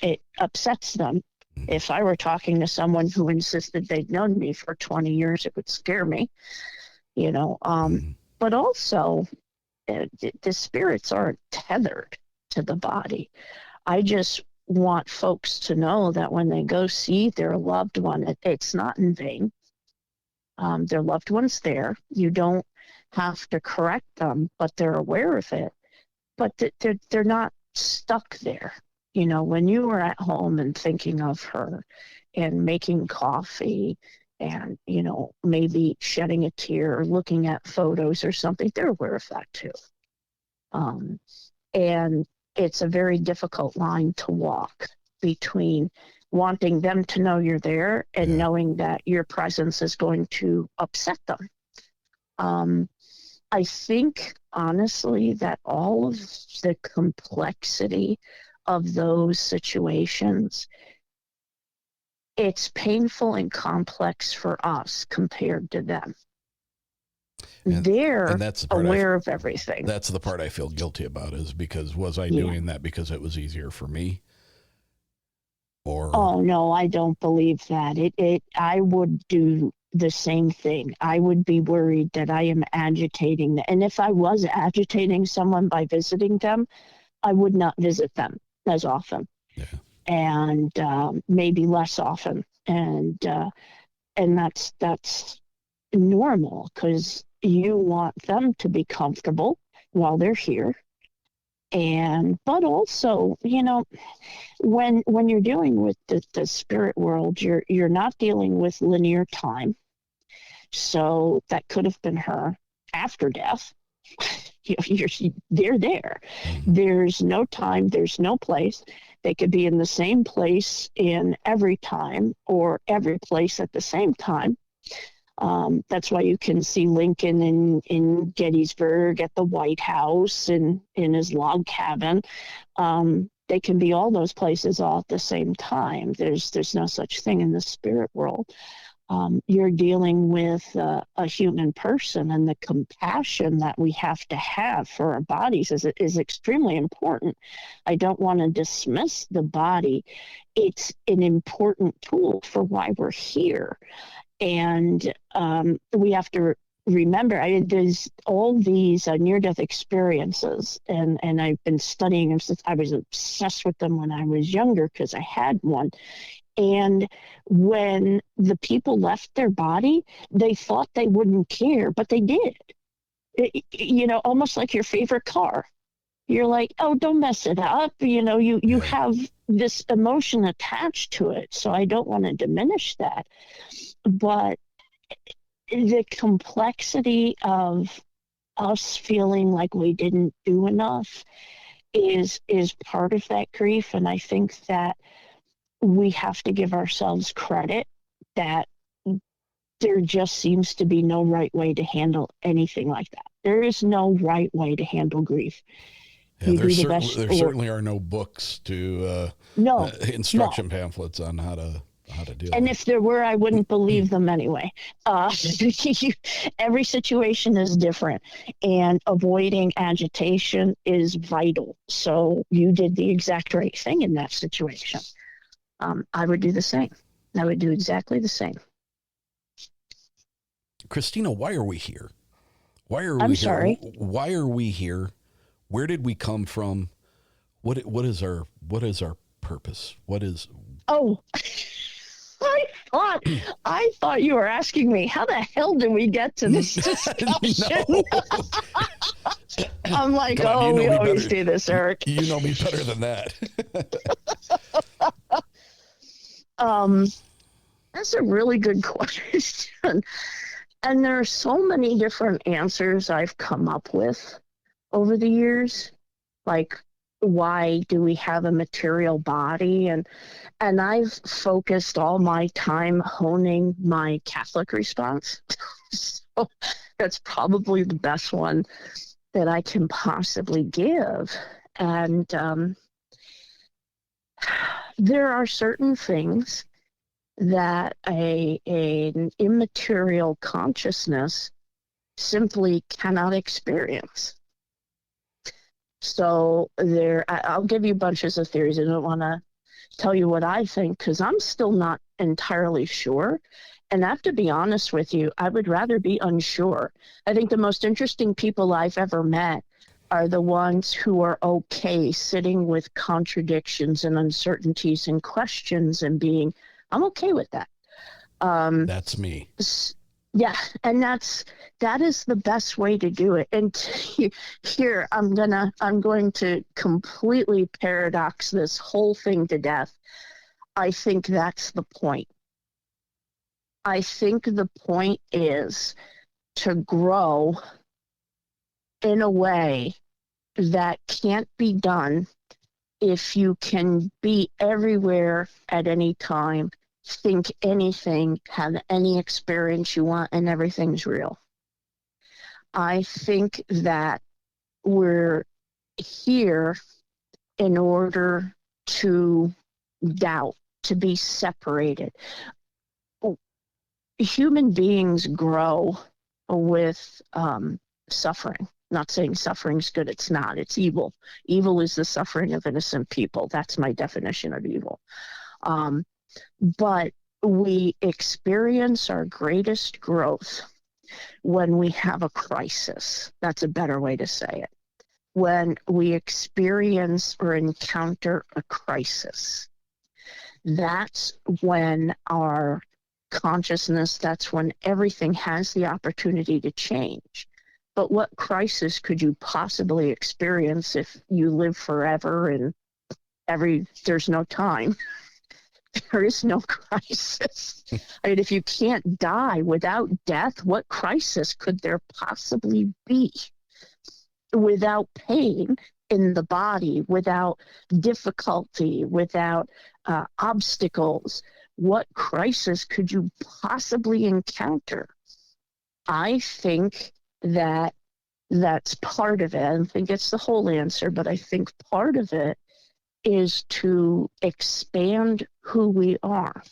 It upsets them. If I were talking to someone who insisted they'd known me for 20 years, it would scare me, but also the spirits aren't tethered to the body. I just want folks to know that when they go see their loved one, it's not in vain. Their loved one's there. You don't have to correct them, but they're aware of it. But they're not stuck there. When you were at home and thinking of her and making coffee and, maybe shedding a tear or looking at photos or something, they're aware of that too. And it's a very difficult line to walk between wanting them to know you're there and knowing that your presence is going to upset them. I think, honestly, that all of the complexity of those situations, it's painful and complex for us compared to them. They're that's the aware of everything. That's the part I feel guilty about, is because was I doing that because it was easier for me? Or oh no, I don't believe that. I would do the same thing. I would be worried that I am agitating them. And if I was agitating someone by visiting them, I would not visit them as often. And maybe less often. And that's normal, because you want them to be comfortable while they're here. But also, when you're dealing with the spirit world, you're not dealing with linear time. So that could have been her after death. They're there. There's no time, there's no place. They could be in the same place in every time or every place at the same time. That's why you can see Lincoln in Gettysburg, at the White House, in his log cabin. They can be all those places all at the same time. There's no such thing in the spirit world. You're dealing with a human person, and the compassion that we have to have for our bodies is extremely important. I don't want to dismiss the body. It's an important tool for why we're here. And we have to remember, there's all these near-death experiences, and I've been studying them since I was obsessed with them when I was younger, because I had one. And when the people left their body, they thought they wouldn't care, but they did. Almost like your favorite car. You're like, oh, don't mess it up. You have this emotion attached to it. So I don't want to diminish that. But the complexity of us feeling like we didn't do enough is part of that grief. And I think that we have to give ourselves credit that there just seems to be no right way to handle anything like that. There is no right way to handle grief. Yeah, there certainly are no books to instruction pamphlets on how to deal. And if there were, I wouldn't believe them anyway. Every situation is different, and avoiding agitation is vital. So you did the exact right thing in that situation. I would do the same. I would do exactly the same. Kristina, why are we here? Why are we I'm here? sorry. Why are we here? Where did we come from? What is our purpose? What is? Oh, I thought you were asking me how the hell did we get to this discussion? I'm like, we always do this, Eric. You know me better than that. That's a really good question. And there are so many different answers I've come up with over the years. Like, why do we have a material body? And I've focused all my time honing my Catholic response. So that's probably the best one that I can possibly give. And there are certain things that an immaterial consciousness simply cannot experience. So I'll give you bunches of theories. I don't want to tell you what I think because I'm still not entirely sure. And I have to be honest with you, I would rather be unsure. I think the most interesting people I've ever met are the ones who are okay sitting with contradictions and uncertainties and questions and I'm okay with that. That's me. Yeah, and that is the best way to do it. And here I'm going to completely paradox this whole thing to death. I think that's the point. I think the point is to grow in a way that can't be done if you can be everywhere at any time, think anything, have any experience you want, and everything's real. I think that we're here in order to doubt, to be separated. Human beings grow with suffering. Not saying suffering's good, it's not. It's evil. Evil is the suffering of innocent people. That's my definition of evil. But we experience our greatest growth when we have a crisis. That's a better way to say it. When we experience or encounter a crisis, that's when our consciousness, that's when everything has the opportunity to change. But what crisis could you possibly experience if you live forever and there's no time? There is no crisis. I mean, if you can't die without death, what crisis could there possibly be? Without pain in the body, without difficulty, without obstacles, what crisis could you possibly encounter? I think that's part of it. I don't think it's the whole answer, but I think part of it is to expand who we are.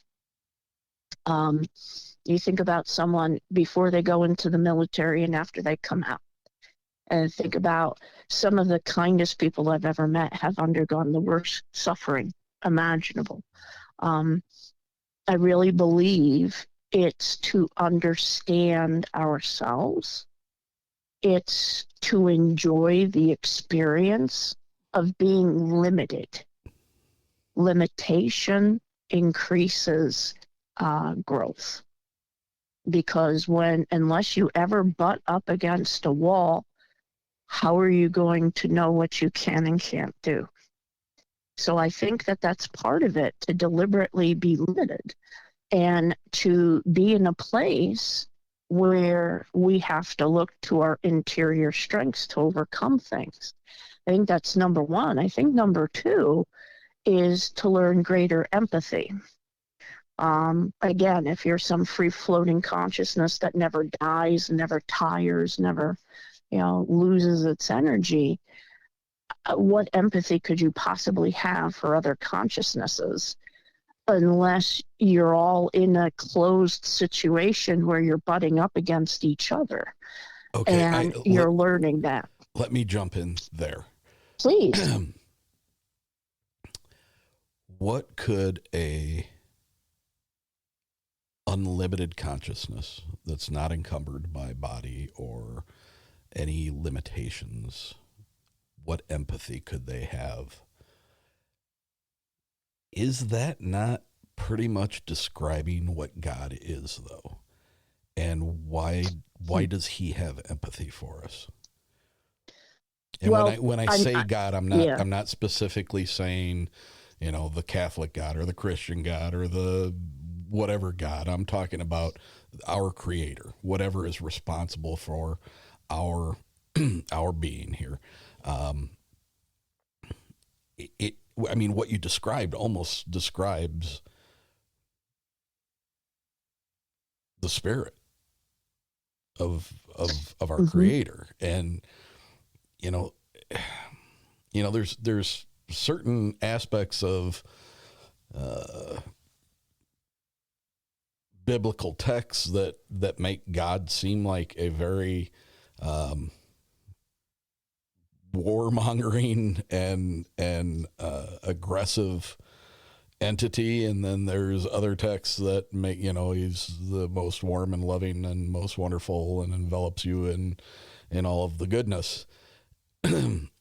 You think about someone before they go into the military and after they come out. And think about some of the kindest people I've ever met have undergone the worst suffering imaginable. I really believe it's to understand ourselves. It's to enjoy the experience of being limited. Limitation increases growth. Because unless you ever butt up against a wall, how are you going to know what you can and can't do? So I think that's part of it, to deliberately be limited and to be in a place where we have to look to our interior strengths to overcome things. I think that's number one. I think number two is to learn greater empathy. Again, if you're some free-floating consciousness that never dies, never tires, never, loses its energy, what empathy could you possibly have for other consciousnesses unless you're all in a closed situation where you're butting up against each other? Okay, and you're learning that. Let me jump in there. Please. What could a unlimited consciousness that's not encumbered by body or any limitations, what empathy could they have? Is that not pretty much describing what God is, though? And why does he have empathy for us? And when I say God, I'm not specifically saying, the Catholic God or the Christian God or the whatever God. I'm talking about our creator, whatever is responsible for our being here. What you described almost describes the spirit of our creator. And, there's certain aspects of, biblical texts that make God seem like a very warmongering and aggressive entity, and then there's other texts that make he's the most warm and loving and most wonderful and envelops you in all of the goodness. Am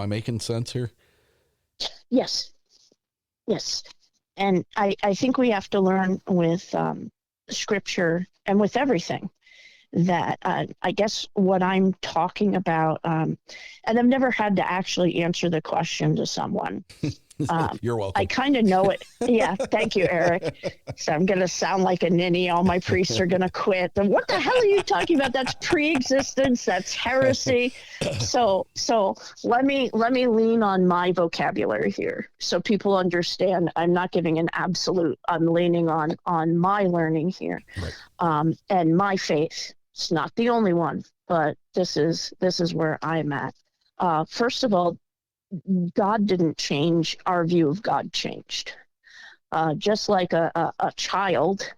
I making sense here? Yes. And I think we have to learn with scripture and with everything that I guess what I'm talking about, and I've never had to actually answer the question to someone. You're welcome. I kind of know it. Yeah, thank you, Eric. So I'm going to sound like a ninny. All my priests are going to quit. And what the hell are you talking about? That's pre-existence. That's heresy. So let me lean on my vocabulary here so people understand. I'm not giving an absolute. I'm leaning on my learning here, right. And my faith. It's not the only one, but this is where I'm at. First of all, God didn't change. Our view of God changed. Just like a child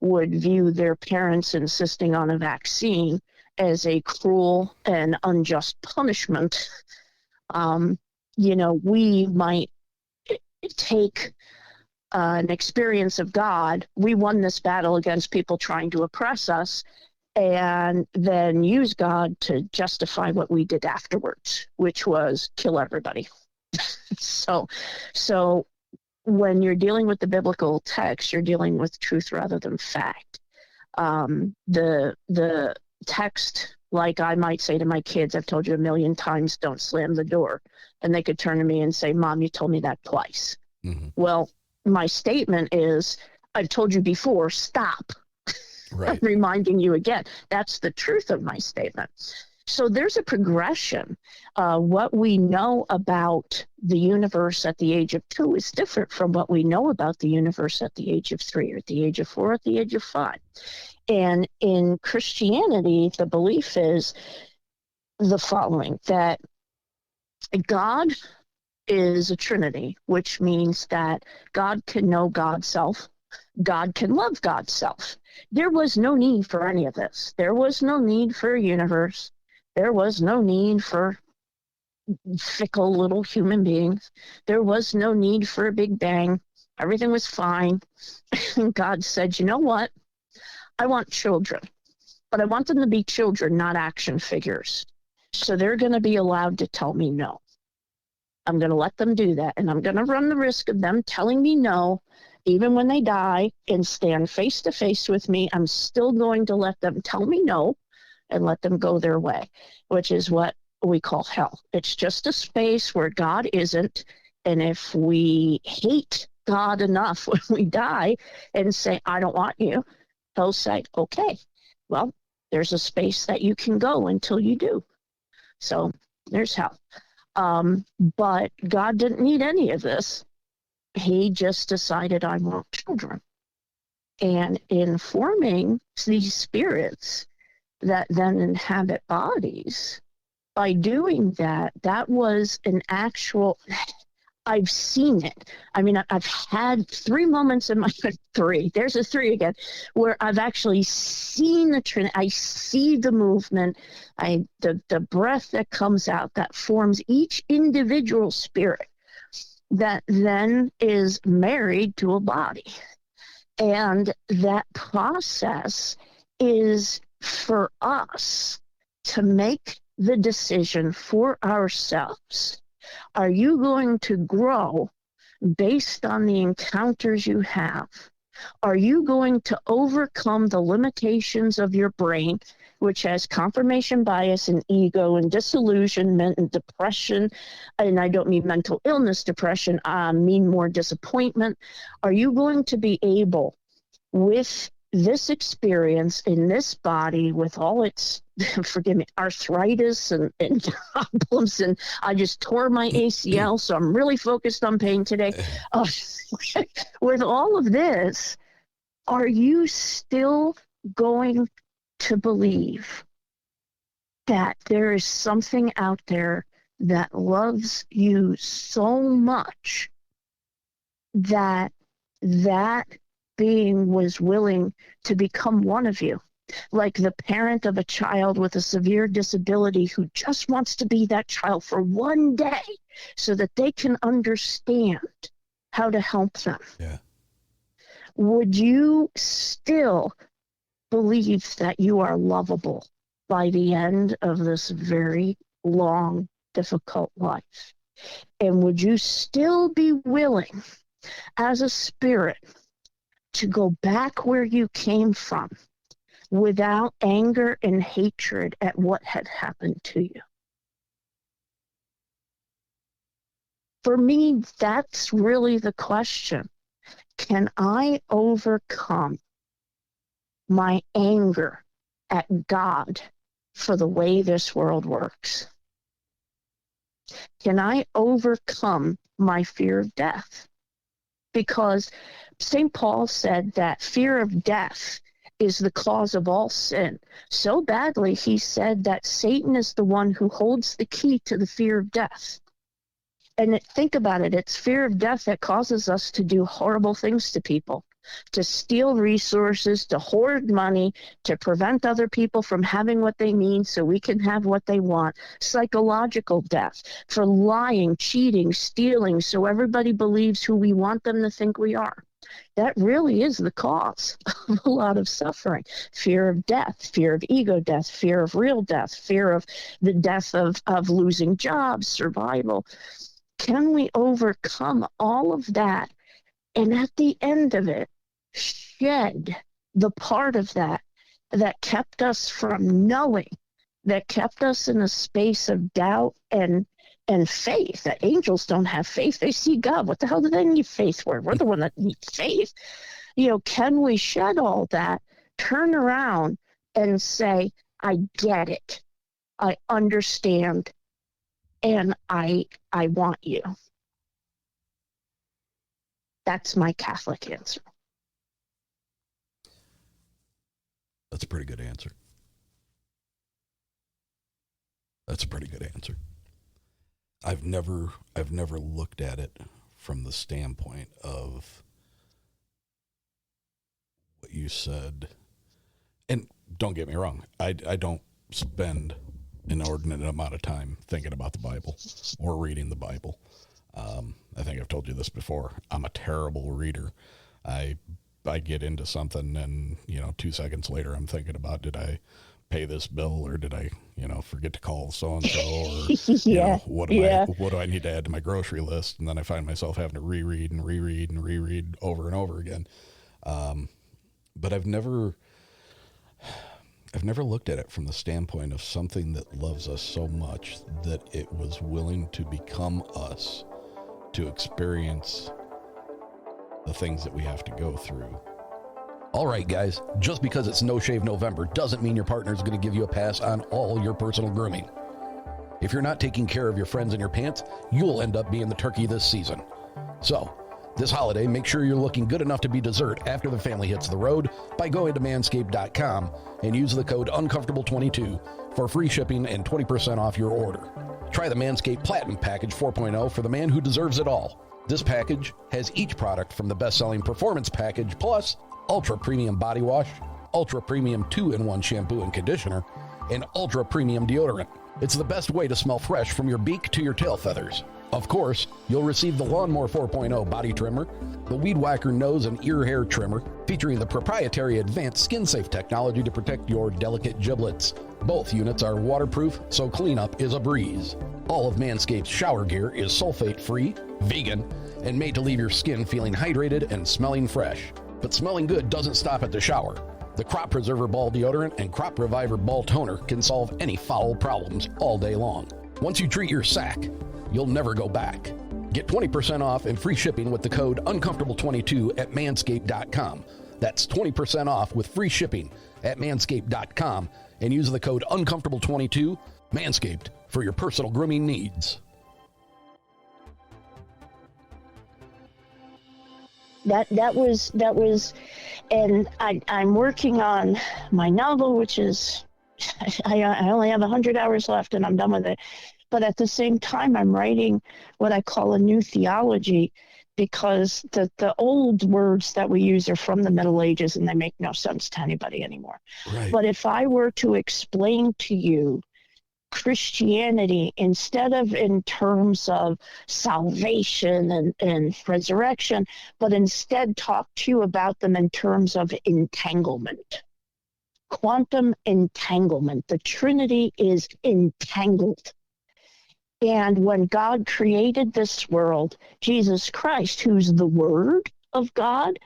would view their parents insisting on a vaccine as a cruel and unjust punishment, we might take an experience of God. We won this battle against people trying to oppress us, and then use God to justify what we did afterwards, which was kill everybody. So when you're dealing with the biblical text, you're dealing with truth rather than fact. The text, like I might say to my kids, I've told you a million times, don't slam the door. And they could turn to me and say, Mom, you told me that twice. Mm-hmm. Well, my statement is, I've told you before, stop. Right. I'm reminding you again. That's the truth of my statement. So there's a progression. What we know about the universe at the age of 2 is different from what we know about the universe at the age of 3 or at the age of 4 or at the age of 5. And in Christianity, the belief is the following, that God is a Trinity, which means that God can know God's self. God can love God's self. There was no need for any of this. There was no need for a universe. There was no need for fickle little human beings. There was no need for a big bang. Everything was fine. And God said, you know what? I want children, but I want them to be children, not action figures. So they're going to be allowed to tell me no. I'm going to let them do that. And I'm going to run the risk of them telling me no. Even when they die and stand face to face with me, I'm still going to let them tell me no and let them go their way, which is what we call hell. It's just a space where God isn't. And if we hate God enough when we die and say, I don't want you, He'll say, okay, well, there's a space that you can go until you do. So there's how. But God didn't need any of this. He just decided, I want children. And in forming these spirits that then inhabit bodies, by doing that, that was an actual, I've seen it. I mean, I've had 3 moments in my, 3, there's a 3 again, where I've actually seen the Trinity. I see the movement, the breath that comes out that forms each individual spirit that then is married to a body. And that process is for us to make the decision for ourselves. Are you going to grow based on the encounters you have? Are you going to overcome the limitations of your brain, which has confirmation bias and ego and disillusionment and depression? And I don't mean mental illness depression, I mean more disappointment. Are you going to be able, with this experience in this body, with all its, forgive me, arthritis and problems, and I just tore my ACL, so I'm really focused on pain today. With all of this, are you still going to believe that there is something out there that loves you so much that being was willing to become one of you? Like the parent of a child with a severe disability who just wants to be that child for one day so that they can understand how to help them. Yeah. Would you still believe that you are lovable by the end of this very long, difficult life? And would you still be willing, as a spirit, to go back where you came from without anger and hatred at what had happened to you? For me, that's really the question. Can I overcome my anger at God for the way this world works? Can I overcome my fear of death? Because St. Paul said that fear of death is the cause of all sin. So badly, he said that Satan is the one who holds the key to the fear of death. And think about it, it's fear of death that causes us to do horrible things to people, to steal resources, to hoard money, to prevent other people from having what they need so we can have what they want. Psychological death, for lying, cheating, stealing, so everybody believes who we want them to think we are. That really is the cause of a lot of suffering. Fear of death, fear of ego death, fear of real death, fear of the death of losing jobs, survival. Can we overcome all of that? And at the end of it, shed the part of that kept us from knowing, that kept us in a space of doubt and faith. That angels don't have faith. They see God. What the hell do they need faith for? We're the one that needs faith. Can we shed all that, turn around and say, I get it. I understand. And I want you. That's my Catholic answer. That's a pretty good answer. That's a pretty good answer. I've never looked at it from the standpoint of what you said. And don't get me wrong, I don't spend an inordinate amount of time thinking about the Bible or reading the Bible. I think I've told you this before. I'm a terrible reader. I get into something and, 2 seconds later I'm thinking about, did I pay this bill or did I, forget to call so-and-so or, Yeah. What do I need to add to my grocery list? And then I find myself having to reread over and over again. But I've never looked at it from the standpoint of something that loves us so much that it was willing to become us to experience the things that we have to go through All right, guys, just because it's No Shave November doesn't mean your partner is going to give you a pass on all your personal grooming. If you're not taking care of your friends in your pants, you'll end up being the turkey this season. So, this holiday, make sure you're looking good enough to be dessert after the family hits the road by going to manscaped.com and use the code uncomfortable22 for free shipping and 20% off your order. Try the Manscaped Platinum Package 4.0 for the man who deserves it all. This package has each product from the best-selling Performance Package Plus, Ultra Premium Body Wash, Ultra Premium 2-in-1 Shampoo and Conditioner, and Ultra Premium Deodorant. It's the best way to smell fresh from your beak to your tail feathers. Of course, you'll receive the Lawnmower 4.0 Body Trimmer, the Weed Whacker Nose and Ear Hair Trimmer, featuring the proprietary advanced skin-safe technology to protect your delicate giblets. Both units are waterproof, so cleanup is a breeze. All of Manscaped's shower gear is sulfate-free, vegan, and made to leave your skin feeling hydrated and smelling fresh. But smelling good doesn't stop at the shower. The Crop Preserver Ball Deodorant and Crop Reviver Ball Toner can solve any foul problems all day long. Once you treat your sack, you'll never go back. Get 20% off and free shipping with the code uncomfortable22 at manscaped.com. That's 20% off with free shipping at manscaped.com and use the code uncomfortable22, Manscaped, for your personal grooming needs. That was, and I'm working on my novel, which is, I only have 100 hours left and I'm done with it. But at the same time, I'm writing what I call a new theology, because the old words that we use are from the Middle Ages and they make no sense to anybody anymore. Right. But if I were to explain to you Christianity, instead of in terms of salvation and resurrection, but instead talk to you about them in terms of entanglement. Quantum entanglement. The Trinity is entangled. And when God created this world, Jesus Christ, who's the Word of God,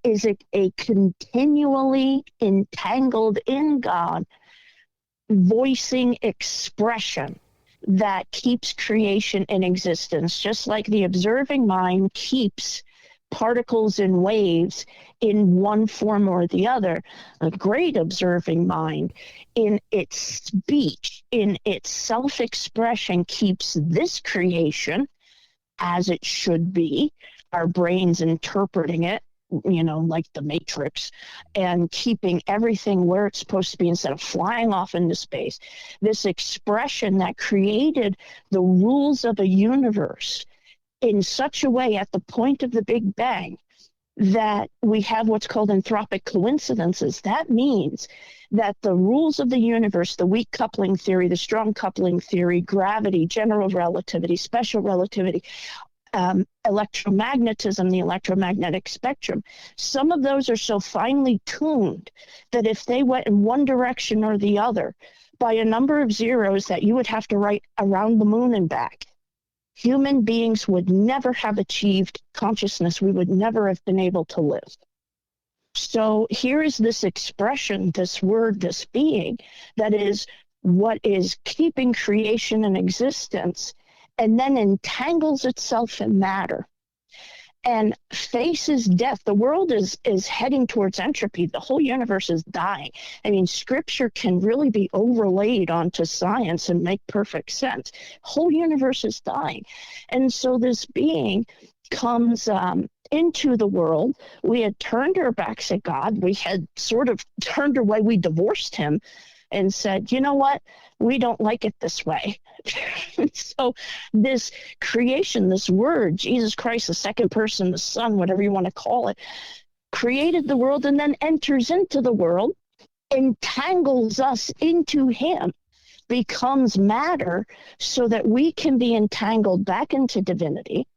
is a continually entangled in God, voicing expression that keeps creation in existence, just like the observing mind keeps particles and waves in one form or the other. A great observing mind, in its speech, in its self-expression, keeps this creation as it should be, our brains interpreting it, like the Matrix, and keeping everything where it's supposed to be instead of flying off into space. This expression that created the rules of a universe in such a way at the point of the Big Bang that we have what's called anthropic coincidences. That means that the rules of the universe, the weak coupling theory, the strong coupling theory, gravity, general relativity, special relativity, electromagnetism, the electromagnetic spectrum, some of those are so finely tuned that if they went in one direction or the other by a number of zeros that you would have to write around the moon and back, human beings would never have achieved consciousness. We would never have been able to live. So here is this expression, this word, this being, that is what is keeping creation in existence, and then entangles itself in matter and faces death. The world is heading towards entropy. The whole universe is dying. I mean, scripture can really be overlaid onto science and make perfect sense. Whole universe is dying. And so this being comes into the world. We had turned our backs at God. We had sort of turned away. We divorced him and said, you know what? We don't like it this way. So this creation, this word, Jesus Christ, the second person, the Son, whatever you want to call it, created the world and then enters into the world, entangles us into him, becomes matter so that we can be entangled back into divinity,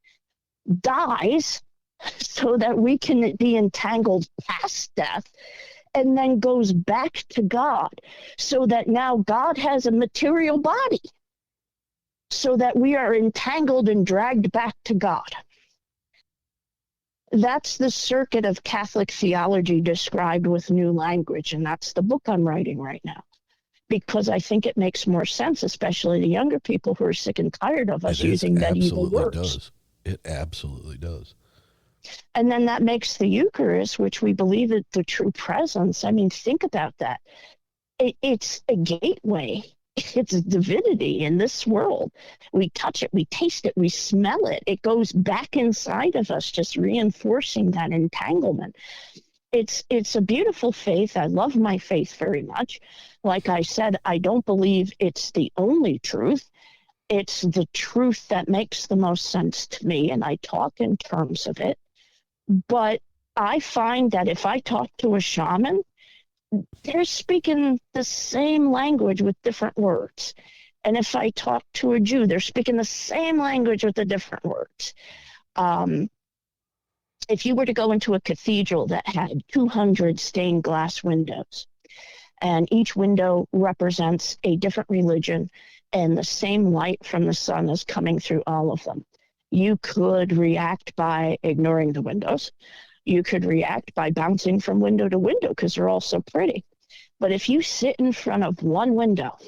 dies so that we can be entangled past death, and then goes back to God, so that now God has a material body, so that we are entangled and dragged back to God. That's the circuit of Catholic theology described with new language, and that's the book I'm writing right now, because I think it makes more sense, especially the younger people who are sick and tired of us using medieval words. It absolutely does. And then that makes the Eucharist, which we believe is the true presence. I mean, think about that. It's a gateway. It's divinity in this world. We touch it, we taste it, we smell it. It goes back inside of us, just reinforcing that entanglement. It's a beautiful faith. I love my faith very much. Like I said, I don't believe it's the only truth. It's the truth that makes the most sense to me, and I talk in terms of it. But I find that if I talk to a shaman, they're speaking the same language with different words. And if I talk to a Jew, they're speaking the same language with the different words. If you were to go into a cathedral that had 200 stained glass windows, and each window represents a different religion, and the same light from the sun is coming through all of them, you could react by ignoring the windows. You could react by bouncing from window to window because they're all so pretty. But if you sit in front of one window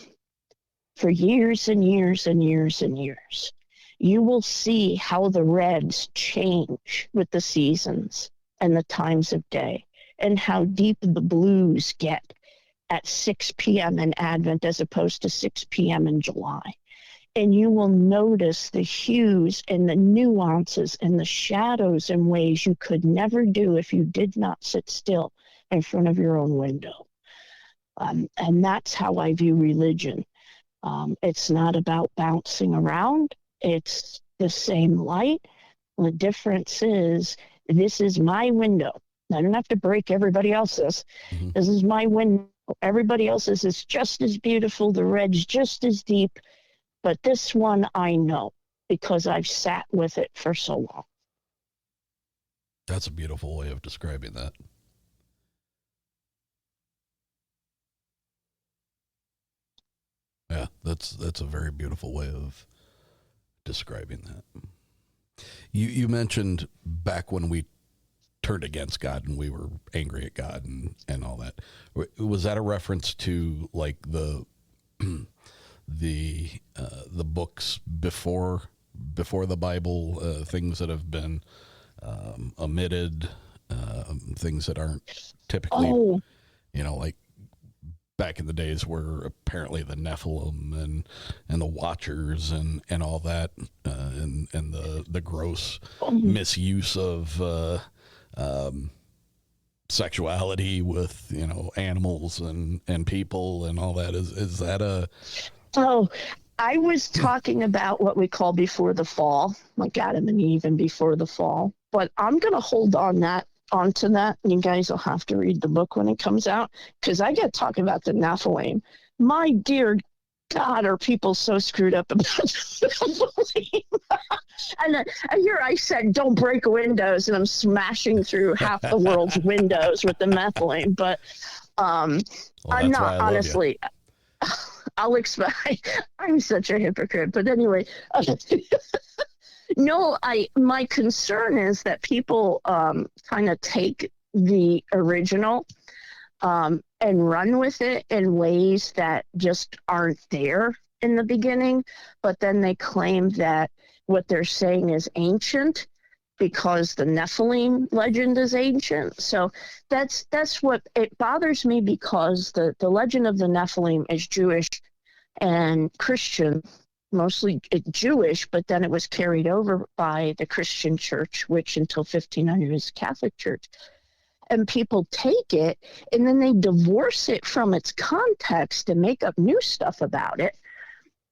for years and years and years and years, you will see how the reds change with the seasons and the times of day, and how deep the blues get at 6 p.m. in Advent as opposed to 6 p.m. in July. And you will notice the hues and the nuances and the shadows in ways you could never do if you did not sit still in front of your own window. And that's how I view religion. It's not about bouncing around. It's the same light. The difference is, this is my window. I don't have to break everybody else's. Mm-hmm. This is my window. Everybody else's is just as beautiful. The red's just as deep. But this one I know because I've sat with it for so long. That's a beautiful way of describing that. Yeah, that's a very beautiful way of describing that. You mentioned back when we turned against God and we were angry at God and all that. Was that a reference to like the books before the Bible, things that have been omitted, things that aren't typically, like back in the days where apparently the Nephilim and the Watchers and all that, and the gross misuse of sexuality with, animals and people and all that. Is that a... Oh, I was talking about what we call before the fall, like Adam and Eve and before the fall. But I'm going to hold onto that. You guys will have to read the book when it comes out, because I get talking about the Nephilim. My dear God, are people so screwed up about the Nephilim? And here I said, don't break windows, and I'm smashing through half the world's windows with the Nephilim. But I'm not, honestly. I'll explain. I'm such a hypocrite, but anyway, no, my concern is that people kind of take the original and run with it in ways that just aren't there in the beginning, but then they claim that what they're saying is ancient because the Nephilim legend is ancient. So that's what it bothers me, because the legend of the Nephilim is Jewish and Christian, mostly Jewish, but then it was carried over by the Christian church, which until 1500 is Catholic church. And people take it and then they divorce it from its context and make up new stuff about it.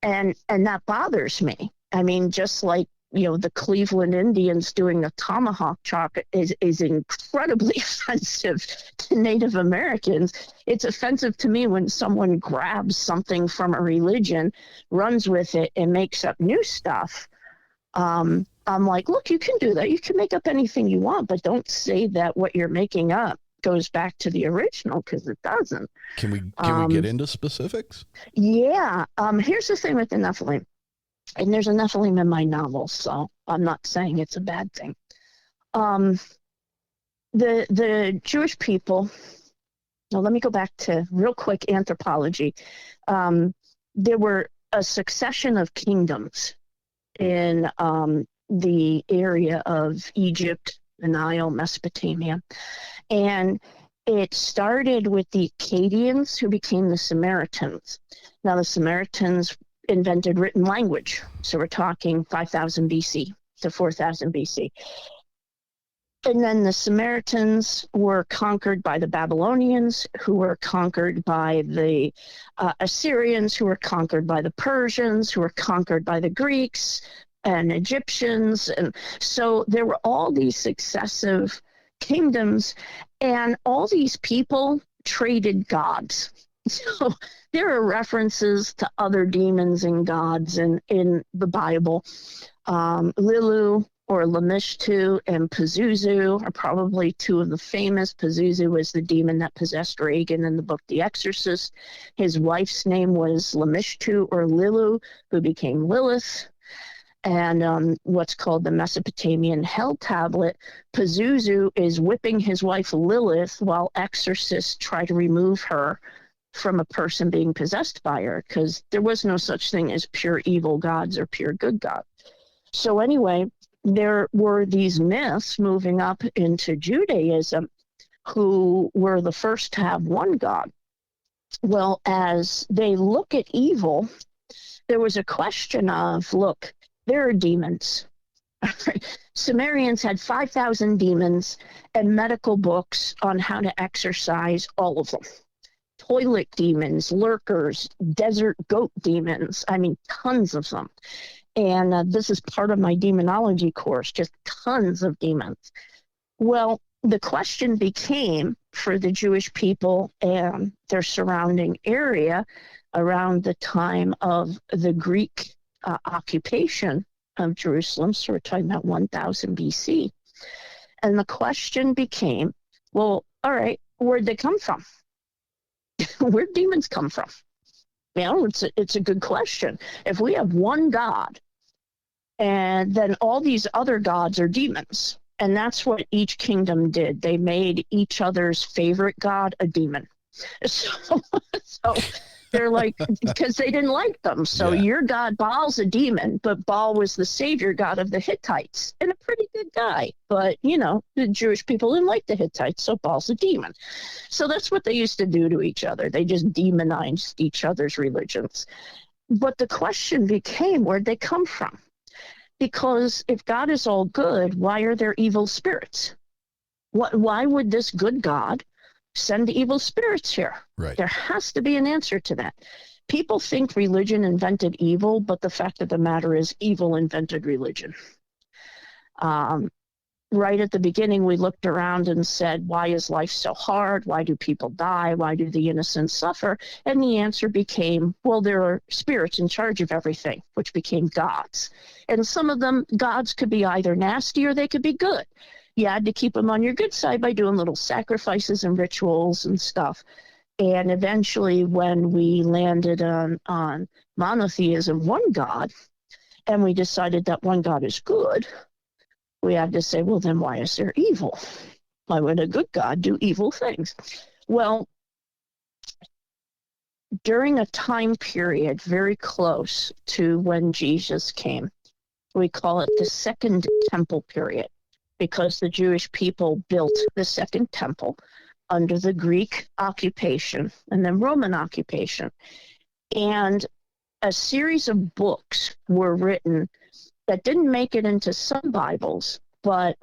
And that bothers me. I mean, just like, the Cleveland Indians doing the tomahawk chop is incredibly offensive to Native Americans. It's offensive to me when someone grabs something from a religion, runs with it, and makes up new stuff. I'm like, look, you can do that. You can make up anything you want, but don't say that what you're making up goes back to the original, because it doesn't. Can we get into specifics? Yeah. Here's the thing with the Nephilim. And there's a Nephilim in my novel, so I'm not saying it's a bad thing. The Jewish people, now let me go back to real quick anthropology. There were a succession of kingdoms in the area of Egypt, the Nile, Mesopotamia. And it started with the Akkadians, who became the Samaritans. Now, the Samaritans invented written language. So we're talking 5000 BC to 4000 BC. And then the Samaritans were conquered by the Babylonians, who were conquered by the Assyrians, who were conquered by the Persians, who were conquered by the Greeks and Egyptians. And so there were all these successive kingdoms, and all these people traded gods. So there are references to other demons and gods in the Bible. Lilu, or Lamishtu, and Pazuzu are probably two of the famous. Pazuzu was the demon that possessed Reagan in the book The Exorcist. His wife's name was Lamishtu or Lilu, who became Lilith. And what's called the Mesopotamian Hell Tablet, Pazuzu is whipping his wife Lilith while exorcists try to remove her from a person being possessed by her, because there was no such thing as pure evil gods or pure good gods. So anyway, there were these myths moving up into Judaism who were the first to have one God. Well, as they look at evil, there was a question of, look, there are demons. Sumerians had 5,000 demons and medical books on how to exorcise all of them. Toilet demons, lurkers, desert goat demons, I mean, tons of them. And this is part of my demonology course, just tons of demons. Well, the question became for the Jewish people and their surrounding area around the time of the Greek occupation of Jerusalem. So we're talking about 1000 BC. And the question became, well, all right, where'd they come from? Where'd demons come from? You know, it's a good question. If we have one God, and then all these other gods are demons, and that's what each kingdom did. They made each other's favorite god a demon. So they're like, because they didn't like them. So your god Baal's a demon, but Baal was the savior god of the Hittites and a pretty good guy. But, you know, the Jewish people didn't like the Hittites, so Baal's a demon. So that's what they used to do to each other. They just demonized each other's religions. But the question became, where'd they come from? Because if God is all good, why are there evil spirits? Why would this good God send evil spirits here? Right. There has to be an answer to that. People think religion invented evil, but the fact of the matter is evil invented religion. Right at the beginning, we looked around and said, why is life so hard? Why do people die? Why do the innocent suffer? And the answer became, well, there are spirits in charge of everything, which became gods. And some of them, gods could be either nasty or they could be good. You had to keep them on your good side by doing little sacrifices and rituals and stuff. And eventually, when we landed on monotheism, one God, and we decided that one God is good, we had to say, well, then why is there evil? Why would a good God do evil things? Well, during a time period very close to when Jesus came, we call it the Second Temple period, because the Jewish people built the Second Temple under the Greek occupation and then Roman occupation. And a series of books were written that didn't make it into some Bibles, but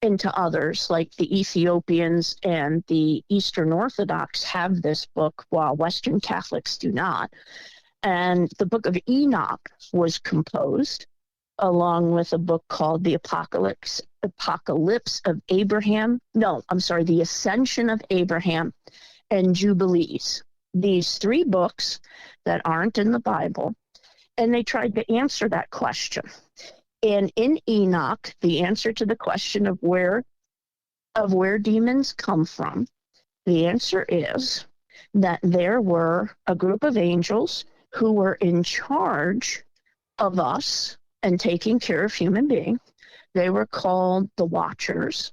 into others, like the Ethiopians and the Eastern Orthodox have this book, while Western Catholics do not. And the book of Enoch was composed along with a book called the Apocalypse of Abraham. No, I'm sorry, the Ascension of Abraham and Jubilees. These three books that aren't in the Bible. And they tried to answer that question. And in Enoch, the answer to the question of where demons come from, the answer is that there were a group of angels who were in charge of us and taking care of human beings. They were called the Watchers,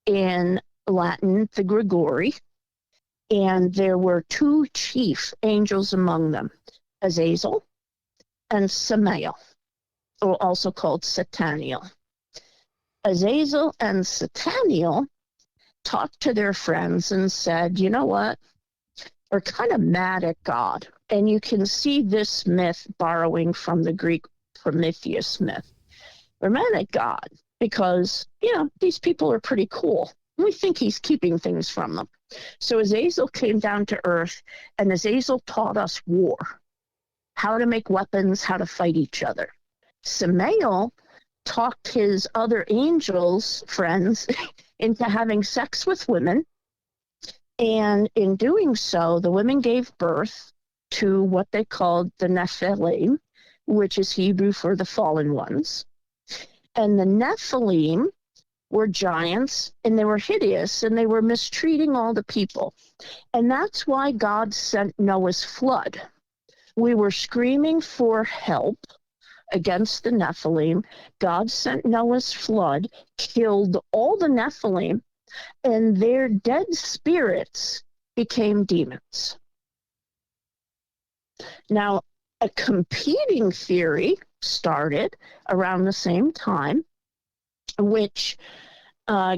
in Latin, the Grigori. And there were two chief angels among them, Azazel and Samael, or also called Sataniel. Azazel and Sataniel talked to their friends and said, you know what? We're kind of mad at God. And you can see this myth borrowing from the Greek Prometheus myth. We're mad at God because, these people are pretty cool. We think he's keeping things from them. So Azazel came down to earth, and Azazel taught us war, how to make weapons, how to fight each other. Samael talked his other angels friends into having sex with women, and in doing so, the women gave birth to what they called the Nephilim, which is Hebrew for the fallen ones. And the Nephilim were giants, and they were hideous, and they were mistreating all the people. And that's why God sent Noah's flood. We were screaming for help against the Nephilim. God sent Noah's flood, killed all the Nephilim, and their dead spirits became demons. Now, a competing theory started around the same time, which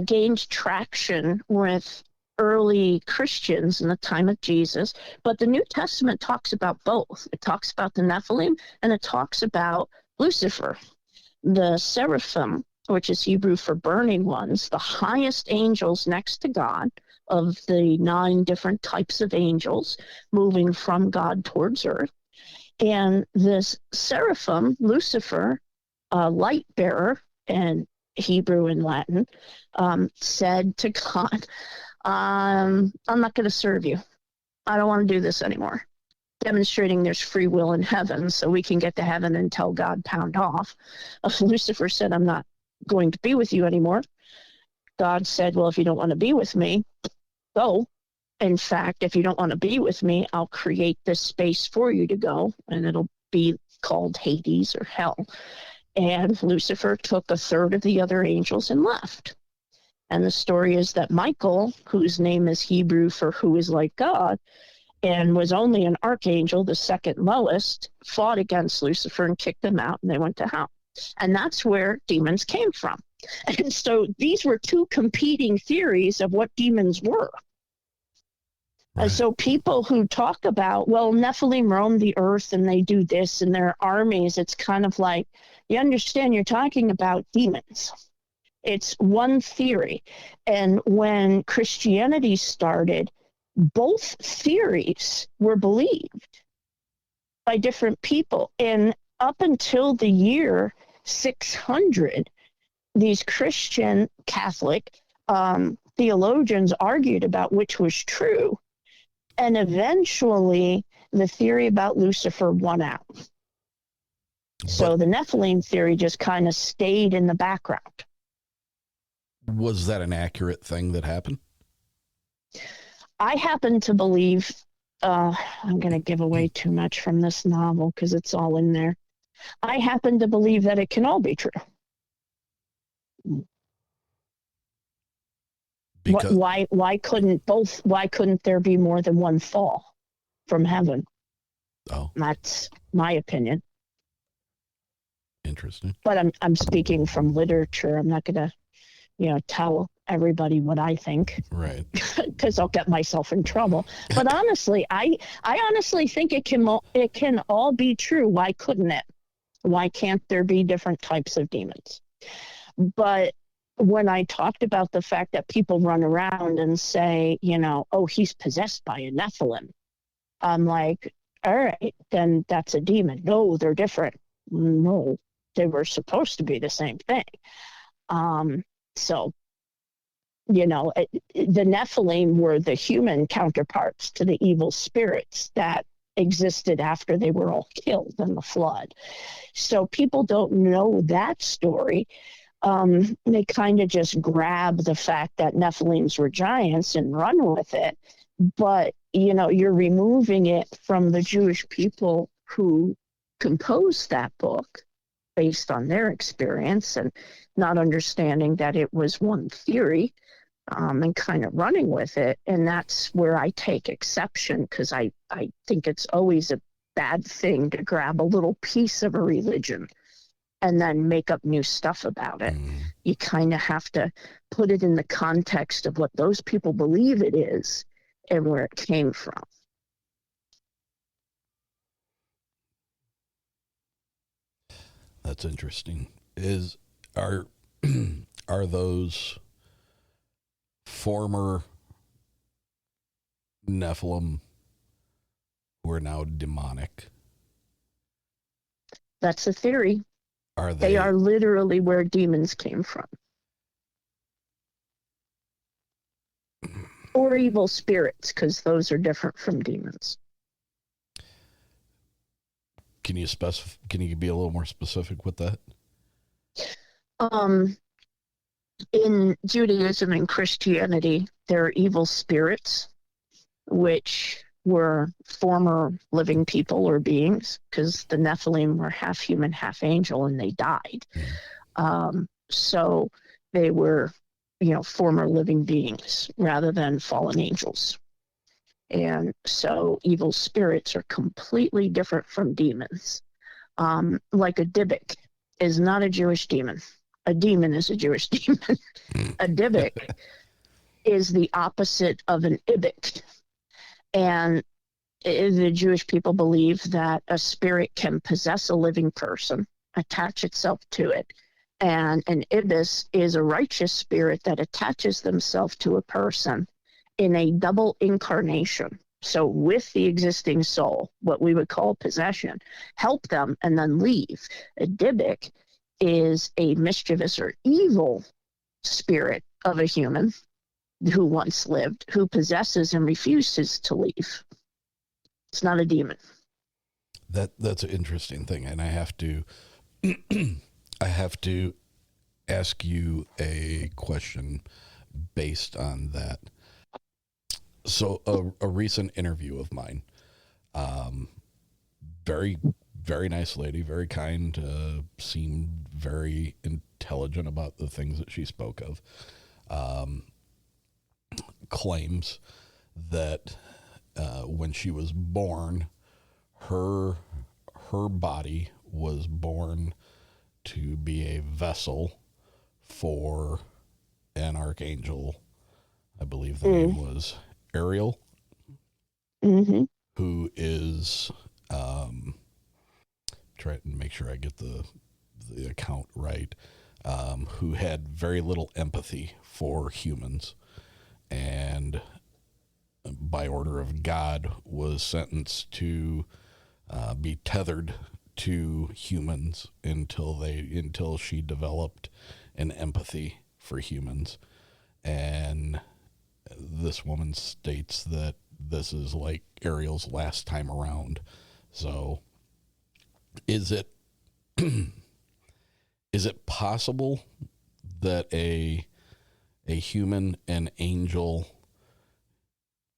gained traction with early Christians in the time of Jesus. But the New Testament talks about both. It talks about the Nephilim, and it talks about Lucifer, the seraphim, which is Hebrew for burning ones, the highest angels next to God of the 9 different types of angels moving from God towards earth. And this seraphim, Lucifer, light bearer, and Hebrew and Latin, said to God, I'm not going to serve you. I don't want to do this anymore. Demonstrating there's free will in heaven so we can get to heaven and tell God pound off. Lucifer said, I'm not going to be with you anymore. God said, well, if you don't want to be with me, go. In fact, if you don't want to be with me, I'll create this space for you to go, and it'll be called Hades or hell. And Lucifer took a third of the other angels and left. And the story is that Michael, whose name is Hebrew for who is like God, and was only an archangel, the second lowest, fought against Lucifer and kicked them out, and they went to hell. And that's where demons came from. And so these were 2 competing theories of what demons were. Right. And so people who talk about, well, Nephilim roam the earth and they do this and their armies, it's kind of like, you understand, you're talking about demons. It's one theory. And when Christianity started, both theories were believed by different people. And up until the year 600, these Christian Catholic theologians argued about which was true. And eventually, the theory about Lucifer won out. So the Nephilim theory just kind of stayed in the background. Was that an accurate thing that happened? I happen to believe, I'm going to give away too much from this novel because it's all in there. I happen to believe that it can all be true. Because... Why couldn't there be more than one fall from heaven? Oh, that's my opinion. Interesting. But I'm speaking from literature. I'm not going to, tell everybody what I think. Right. Because I'll get myself in trouble. But honestly, I honestly think it can all be true. Why couldn't it? Why can't there be different types of demons? But when I talked about the fact that people run around and say, oh, he's possessed by a Nephilim, I'm like, all right, then that's a demon. No, they're different. No, they were supposed to be the same thing. So, the Nephilim were the human counterparts to the evil spirits that existed after they were all killed in the flood. So people don't know that story. They kind of just grab the fact that Nephilims were giants and run with it. But, you're removing it from the Jewish people who composed that book based on their experience and not understanding that it was one theory, and kind of running with it. And that's where I take exception, because I think it's always a bad thing to grab a little piece of a religion and then make up new stuff about it. You kind of have to put it in the context of what those people believe it is and where it came from. That's interesting. Are those former Nephilim who are now demonic? That's a theory. Are they? They are literally where demons came from. Or evil spirits, because those are different from demons. Can you be a little more specific with that? In Judaism and Christianity, there are evil spirits, which were former living people or beings, because the Nephilim were half human, half angel, and they died. So they were, former living beings rather than fallen angels. And so evil spirits are completely different from demons. Like a Dybbuk is not a Jewish demon. A demon is a Jewish demon. A Dybbuk is the opposite of an Ibbuk. And the Jewish people believe that a spirit can possess a living person, attach itself to it. And an Ibis is a righteous spirit that attaches themselves to a person in a double incarnation. So with the existing soul, what we would call possession, help them and then leave. A Dybbuk is a mischievous or evil spirit of a human who once lived, who possesses and refuses to leave. It's not a demon. That's an interesting thing, and I have to ask you a question based on that. So a recent interview of mine, very, very nice lady, very kind, seemed very intelligent about the things that she spoke of, claims that when she was born, her body was born to be a vessel for an archangel. I believe the name was Ariel, who is, try to make sure I get the account right, who had very little empathy for humans, and by order of God was sentenced to be tethered to humans until she developed an empathy for humans. And this woman states that this is like Ariel's last time around. So is it possible that a human and angel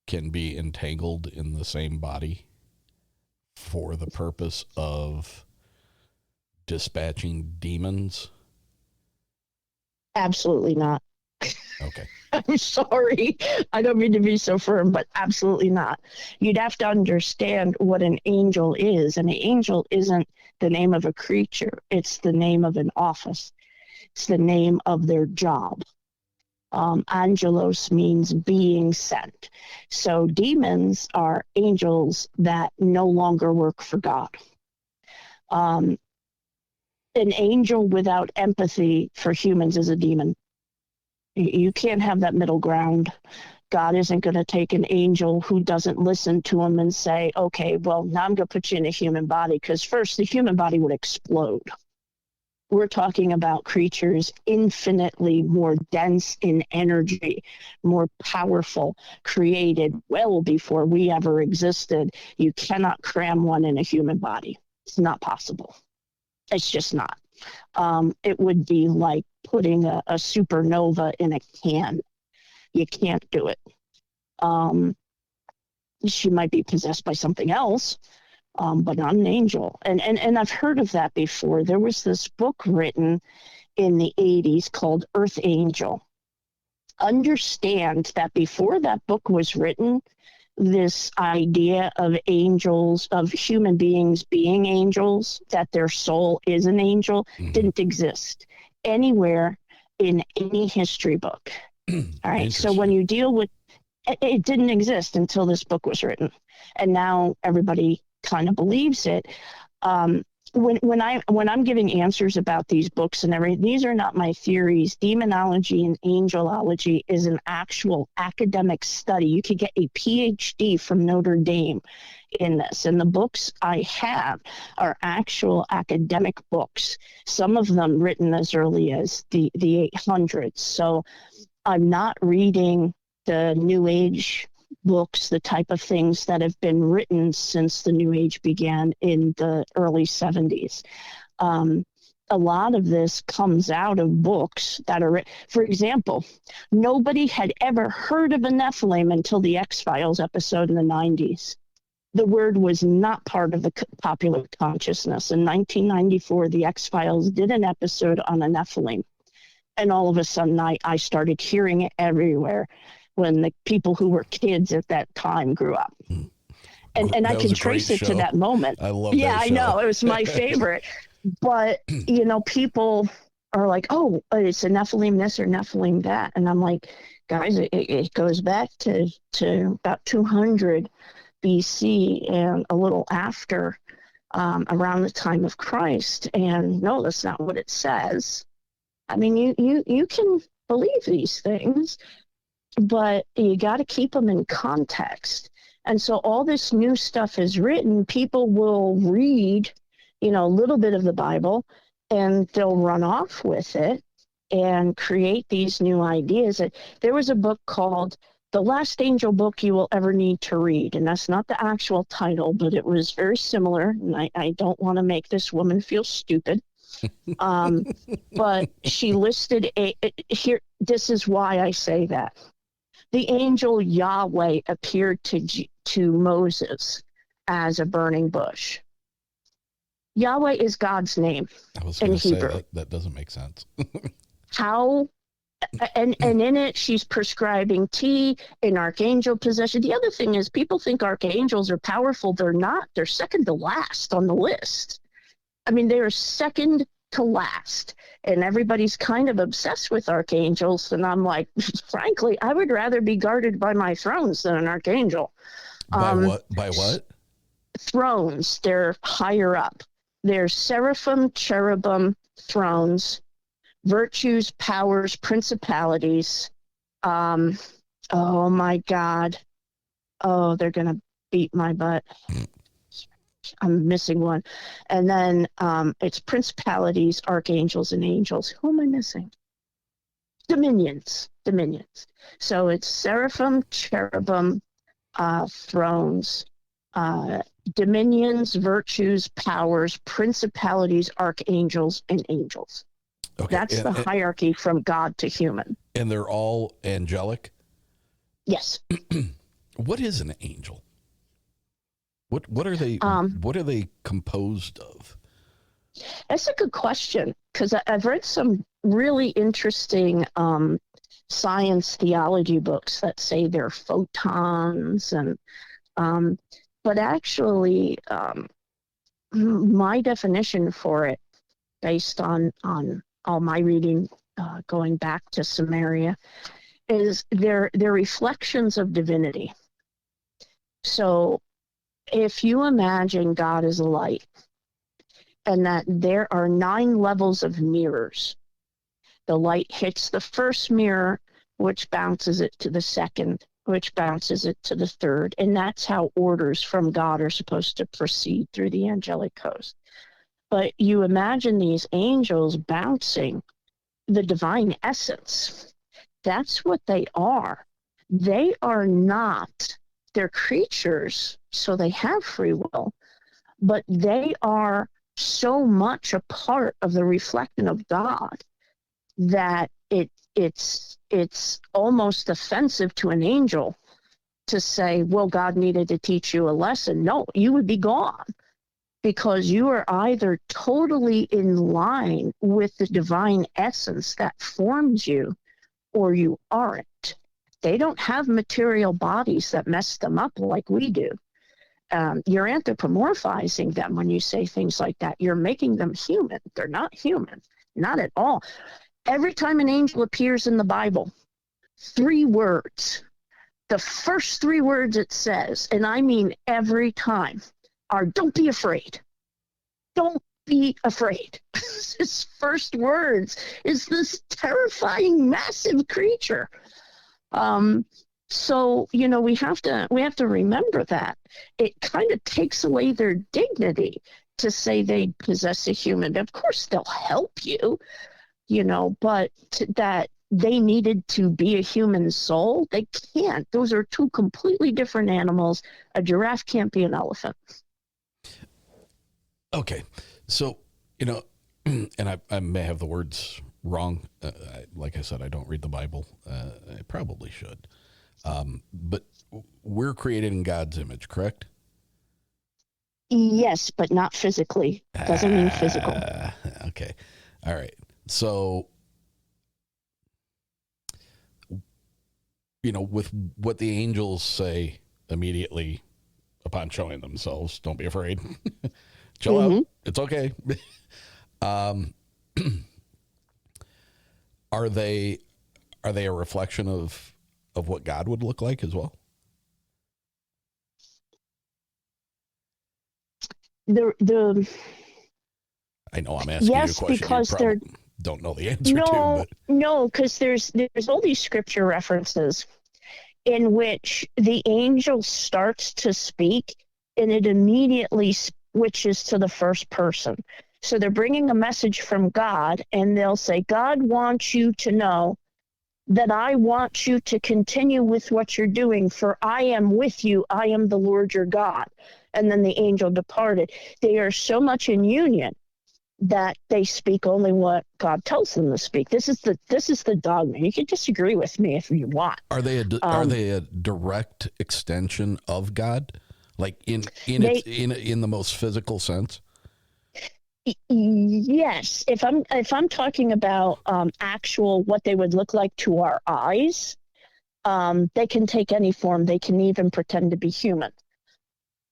can be entangled in the same body for the purpose of dispatching demons? Absolutely not. Okay. I'm sorry. I don't mean to be so firm, but absolutely not. You'd have to understand what an angel is. And an angel isn't the name of a creature. It's the name of an office. It's the name of their job. Angelos means being sent. So demons are angels that no longer work for God. An angel without empathy for humans is a demon. You can't have that middle ground. God isn't going to take an angel who doesn't listen to him and say, okay, well, now I'm going to put you in a human body, because first the human body would explode. We're talking about creatures infinitely more dense in energy, more powerful, created well before we ever existed. You cannot cram one in a human body. It's not possible. It's just not. It would be like putting a supernova in a can. You can't do it. She might be possessed by something else, but not an angel. And I've heard of that before. There was this book written in the 80s called Earth Angel. Understand that before that book was written, this idea of angels, of human beings being angels, that their soul is an angel, didn't exist anywhere in any history book. All right. So when you deal with it, didn't exist until this book was written. And now everybody kind of believes it. When I'm giving answers about these books and everything, these are not my theories. Demonology and angelology is an actual academic study. You could get a PhD from Notre Dame in this. And the books I have are actual academic books, some of them written as early as the 800s. So I'm not reading the New Age books, the type of things that have been written since the New Age began in the early 70s. A lot of this comes out of books that are, for example, nobody had ever heard of a Nephilim until the X-Files episode in the 90s. The word was not part of the popular consciousness. In 1994, the X-Files did an episode on a Nephilim. And all of a sudden, I started hearing it everywhere when the people who were kids at that time grew up. And I can trace it to that moment. I love that show. I know. It was my favorite. But, people are like, oh, it's a Nephilim this or Nephilim that. And I'm like, guys, it goes back to about 200 BC and a little after, around the time of Christ. And no, that's not what it says. I mean, you can believe these things, but you got to keep them in context. And so all this new stuff is written. People will read, a little bit of the Bible, and they'll run off with it and create these new ideas. There was a book called The Last Angel Book You Will Ever Need to Read. And that's not the actual title, but it was very similar. And I don't want to make this woman feel stupid. But she listed here. This is why I say that. The angel Yahweh appeared to Moses as a burning bush. Yahweh is God's name in Hebrew. That doesn't make sense. How? And in it, she's prescribing tea in archangel possession. The other thing is, people think archangels are powerful. They're not. They're second to last on the list. I mean, they are second to last, and everybody's kind of obsessed with archangels. And I'm like, frankly, I would rather be guarded by my thrones than an archangel. By what? Thrones. They're higher up. They're seraphim, cherubim, thrones, virtues, powers, principalities. Oh my God. Oh, they're going to beat my butt. I'm missing one. And then it's principalities, archangels, and angels. Who am I missing? Dominions. So it's seraphim, cherubim, thrones, dominions, virtues, powers, principalities, archangels, and angels. Okay. That's the hierarchy from God to human. And they're all angelic? Yes. What is an angel? What are they? What are they composed of? That's a good question, because I've read some really interesting science theology books that say they're photons, and but actually, my definition for it, based on all my reading, going back to Samaria, is they're reflections of divinity. So if you imagine God as a light, and that there are 9 levels of mirrors, the light hits the first mirror, which bounces it to the second, which bounces it to the third. And that's how orders from God are supposed to proceed through the angelic host. But you imagine these angels bouncing the divine essence. That's what they are. They are not, they're creatures, so they have free will, but they are so much a part of the reflection of God that it's almost offensive to an angel to say, well, God needed to teach you a lesson. No, you would be gone, because you are either totally in line with the divine essence that forms you, or you aren't. They don't have material bodies that mess them up like we do. You're anthropomorphizing them when you say things like that. You're making them human. They're not human, not at all. Every time an angel appears in the Bible, 3 words, the first 3 words it says, and I mean every time, are don't be afraid. Don't be afraid. His first words is this terrifying, massive creature. So, we have to remember that. It kind of takes away their dignity to say they possess a human. Of course, they'll help you, but that they needed to be a human soul, they can't. Those are 2 completely different animals. A giraffe can't be an elephant. Okay. So, and I may have the words wrong. Like I said, I don't read the Bible. I probably should. But we're created in God's image, correct? Yes, but not physically. Doesn't mean physical. Okay. All right. So, with what the angels say immediately upon showing themselves, don't be afraid. Chill out. It's okay. Are they a reflection of what God would look like as well? I know I'm asking you a question because you probably don't know the answer to. But. No, because there's all these scripture references in which the angel starts to speak and it immediately switches to the first person. So they're bringing a message from God, and they'll say, God wants you to know that I want you to continue with what you're doing, for I am with you. I am the Lord your God. And then the angel departed. They are so much in union that they speak only what God tells them to speak. This is the dogma. You can disagree with me if you want. Are they a direct extension of God, like in the most physical sense? Yes. If I'm talking about actual what they would look like to our eyes, they can take any form. They can even pretend to be human.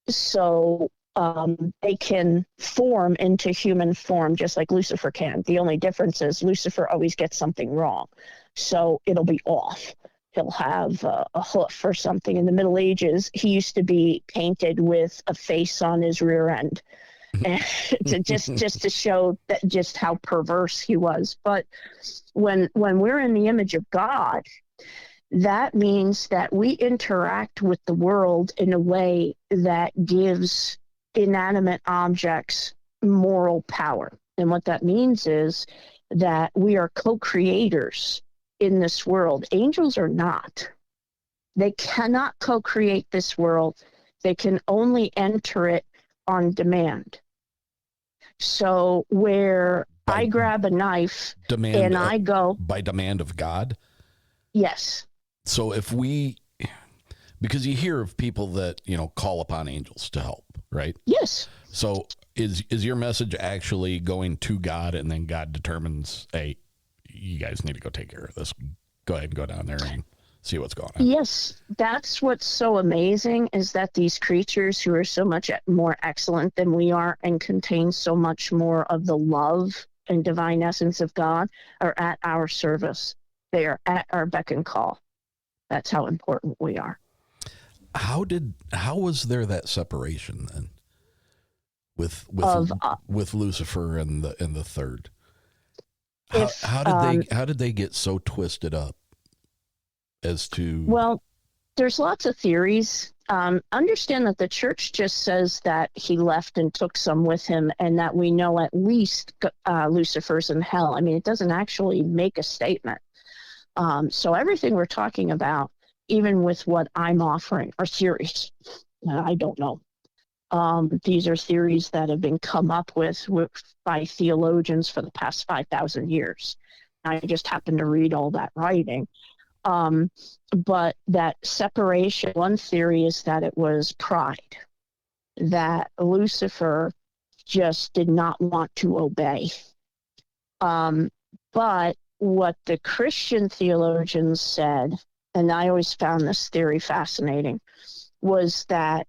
So they can form into human form just like Lucifer can. The only difference is Lucifer always gets something wrong. So it'll be off. He'll have a hoof or something. In the Middle Ages, he used to be painted with a face on his rear end. And just to show that just how perverse he was. But when we're in the image of God, that means that we interact with the world in a way that gives inanimate objects moral power. And what that means is that we are co-creators in this world. Angels are not. They cannot co-create this world. They can only enter it on demand. So where I grab a knife and I go... By demand of God? Yes. So because you hear of people that, call upon angels to help, right? Yes. So is your message actually going to God, and then God determines, hey, you guys need to go take care of this. Go ahead and go down there and see what's going on. Yes, that's what's so amazing, is that these creatures who are so much more excellent than we are and contain so much more of the love and divine essence of God are at our service. They are at our beck and call. That's how important we are. How was there that separation then with Lucifer and the third? How did they get so twisted up as to? Well, there's lots of theories. Understand that the church just says that he left and took some with him, and that we know at least Lucifer's in hell. I mean, it doesn't actually make a statement. So everything we're talking about, even with what I'm offering, are theories. I don't know. These are theories that have been come up with by theologians for the past 5,000 years. I just happened to read all that writing. But that separation, one theory is that it was pride, that Lucifer just did not want to obey. But what the Christian theologians said and I always found this theory fascinating, was that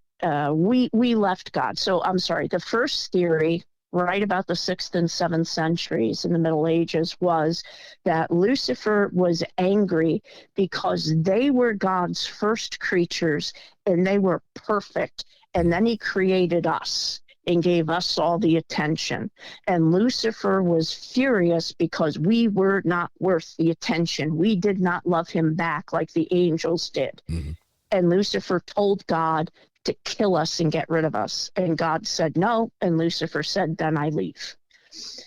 we left God. So I'm sorry, the first theory, right about the 6th and 7th centuries in the Middle Ages, was that Lucifer was angry because they were God's first creatures and they were perfect. And then he created us and gave us all the attention. And Lucifer was furious because we were not worth the attention. We did not love him back like the angels did. Mm-hmm. And Lucifer told God to kill us and get rid of us. And God said no. And Lucifer said, then I leave.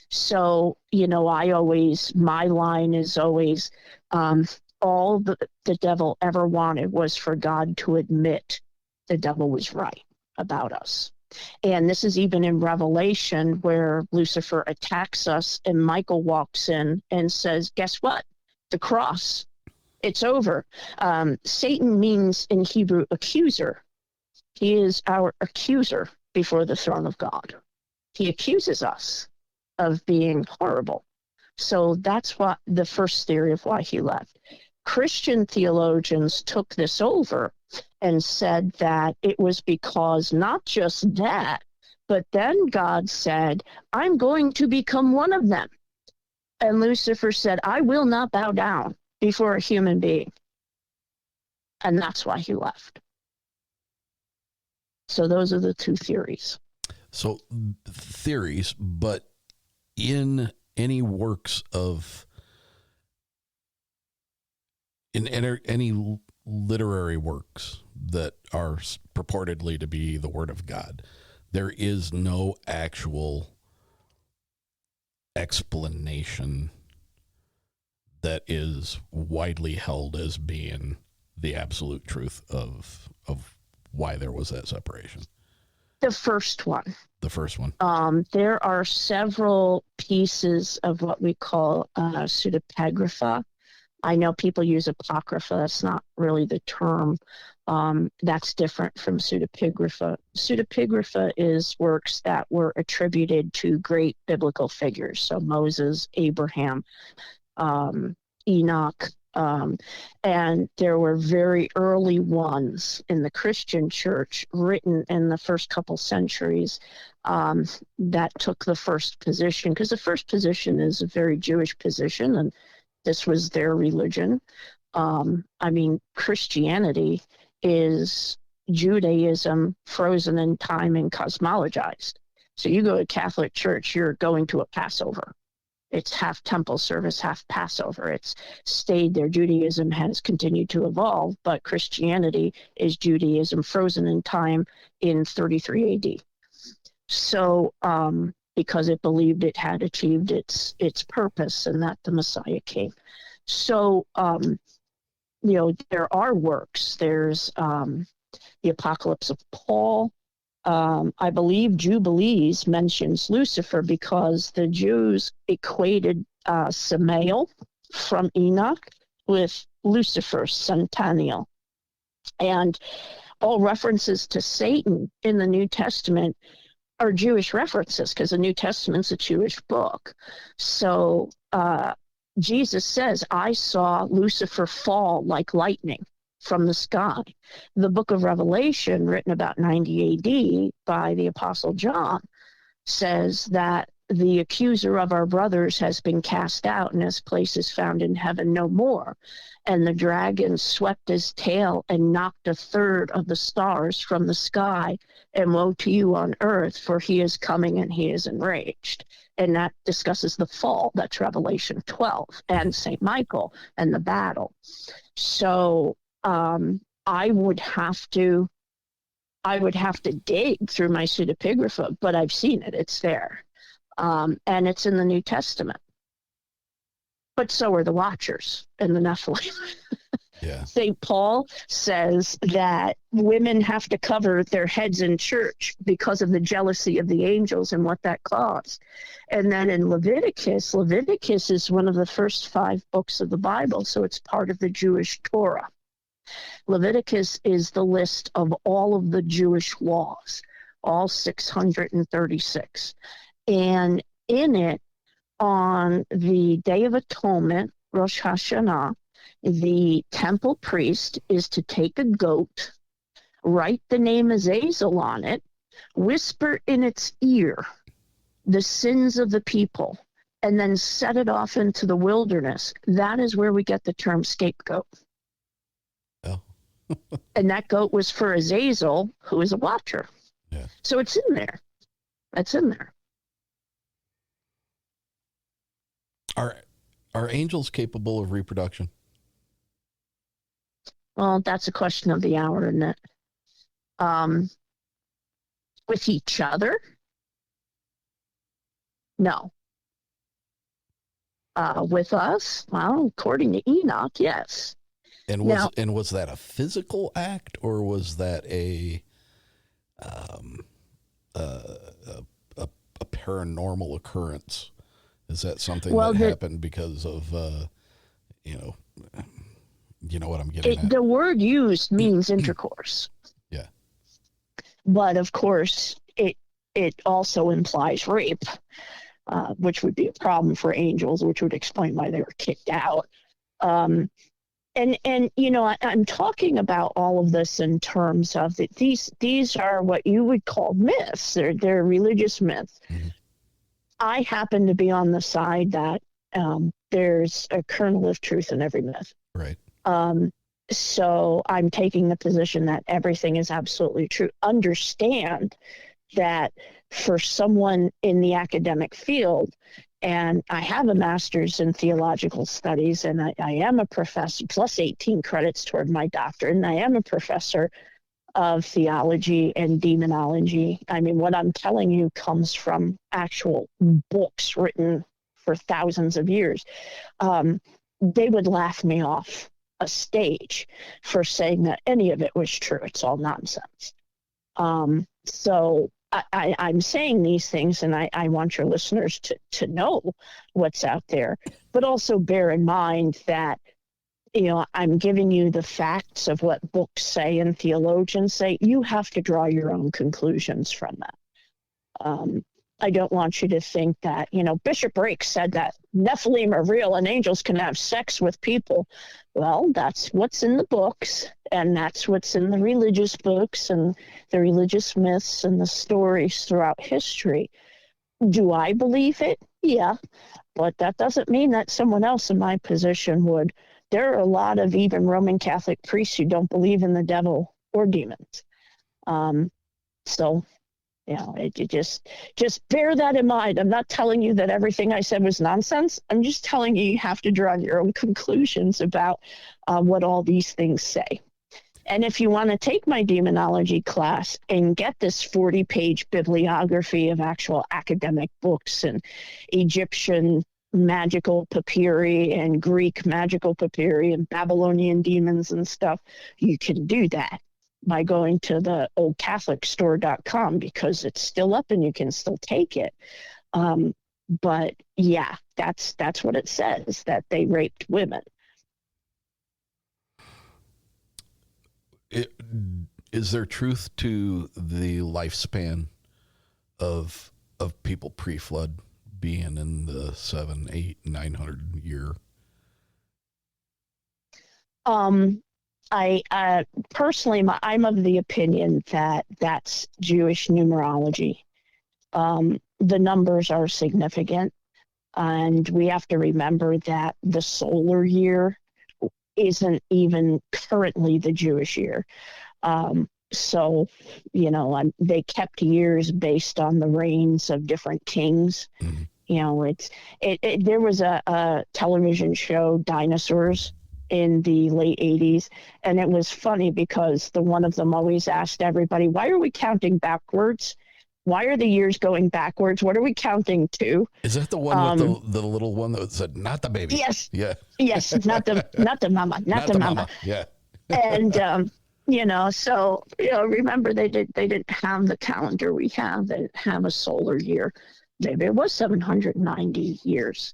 So, my line is always, all the devil ever wanted was for God to admit the devil was right about us. And this is even in Revelation, where Lucifer attacks us and Michael walks in and says, guess what? The cross, it's over. Satan means in Hebrew accuser. He is our accuser before the throne of God. He accuses us of being horrible. So that's what the first theory of why he left. Christian theologians took this over and said that it was because not just that, but then God said, I'm going to become one of them. And Lucifer said, I will not bow down before a human being. And that's why he left. So those are the two theories. So theories, but in any works of, in any literary works that are purportedly to be the Word of God, there is no actual explanation that is widely held as being the absolute truth of why there was that separation. The first one. There are several pieces of what we call pseudepigrapha. I know people use apocrypha. That's not really the term. That's different from pseudepigrapha. Pseudepigrapha is works that were attributed to great biblical figures. So Moses, Abraham, Enoch, and there were very early ones in the Christian church written in the first couple centuries that took the first position, because the first position is a very Jewish position, and this was their religion. Christianity is Judaism frozen in time and cosmologized. So you go to Catholic Church, you're going to a Passover. It's half temple service, half Passover. It's stayed there. Judaism has continued to evolve, but Christianity is Judaism frozen in time in 33 AD. So because it believed it had achieved its purpose and that the Messiah came. So, there are works. There's the Apocalypse of Paul. I believe Jubilees mentions Lucifer because the Jews equated Samael from Enoch with Lucifer, Centennial. And all references to Satan in the New Testament are Jewish references because the New Testament's a Jewish book. So Jesus says, I saw Lucifer fall like lightning from the sky. The book of Revelation, written about 90 AD by the Apostle John, says that the accuser of our brothers has been cast out and his place is found in heaven no more. And the dragon swept his tail and knocked a third of the stars from the sky. And woe to you on earth, for he is coming and he is enraged. And that discusses the fall. That's Revelation 12 and St. Michael and the battle. So I would have to dig through my pseudepigrapha, but I've seen it. It's there. And it's in the New Testament. But so are the Watchers and the Nephilim. Yeah. St. Paul says that women have to cover their heads in church because of the jealousy of the angels and what that caused. And then in Leviticus is one of the first 5 books of the Bible, so it's part of the Jewish Torah. Leviticus is the list of all of the Jewish laws, all 636. And in it, on the Day of Atonement, Rosh Hashanah, The temple priest is to take a goat, write the name Azazel on it, whisper in its ear the sins of the people, and then set it off into the wilderness. That is where we get the term scapegoat. Oh. And that goat was for Azazel, who is a watcher. Yeah. So it's in there. That's in there. Are angels capable of reproduction? Well, that's a question of the hour, isn't it? With each other? No. With us? Well, according to Enoch, yes. And was that a physical act, or was that a paranormal occurrence? Is that something that happened because of you know what I'm getting at? The word used means intercourse. Yeah. But of course, it also implies rape, which would be a problem for angels, which would explain why they were kicked out. And you know, I'm talking about all of this in terms of that these are what you would call myths. They're religious myths. Mm-hmm. I happen to be on the side that there's a kernel of truth in every myth. Right. So I'm taking the position that everything is absolutely true. Understand that for someone in the academic field, and I have a master's in theological studies, and I am a professor, plus 18 credits toward my doctorate, and I am a professor of theology and demonology. I mean, what I'm telling you comes from actual books written for thousands of years. They would laugh me off a stage for saying that any of it was true. It's all nonsense. So I'm saying these things, and I want your listeners to know what's out there, but also bear in mind that, you know, I'm giving you the facts of what books say and theologians say. You have to draw your own conclusions from that. I don't want you to think that, you know, Bishop Rake said that Nephilim are real and angels can have sex with people. Well, that's what's in the books, and that's what's in the religious books and the religious myths and the stories throughout history. Do I believe it? Yeah, but that doesn't mean that someone else in my position would. There are a lot of even Roman Catholic priests who don't believe in the devil or demons. So, you know, you just bear that in mind. I'm not telling you that everything I said was nonsense. I'm just telling you you have to draw your own conclusions about what all these things say. And if you want to take my demonology class and get this 40-page bibliography of actual academic books and Egyptian magical papyri and Greek magical papyri and Babylonian demons and stuff, you can do that by going to the oldcatholicstore.com, because it's still up and you can still take it. But yeah, that's what it says, that they raped women. Is there truth to the lifespan of people pre-flood being in the 700, 800, 900 year? I personally, I'm of the opinion that that's Jewish numerology. The numbers are significant, and we have to remember that the solar year isn't even currently the Jewish year. So, you know, they kept years based on the reigns of different kings. Mm-hmm. You know, there was a television show, Dinosaurs, in the late 80s, and it was funny because one of them always asked everybody, why are we counting backwards? Why are the years going backwards? What are we counting to? Is that the one with the little one that said, not the baby? Yes. Yeah. Yes, not the mama, not the mama. Yeah. And you know, so, you know, remember they didn't have the calendar we have. They didn't have a solar year. Maybe it was 790 years.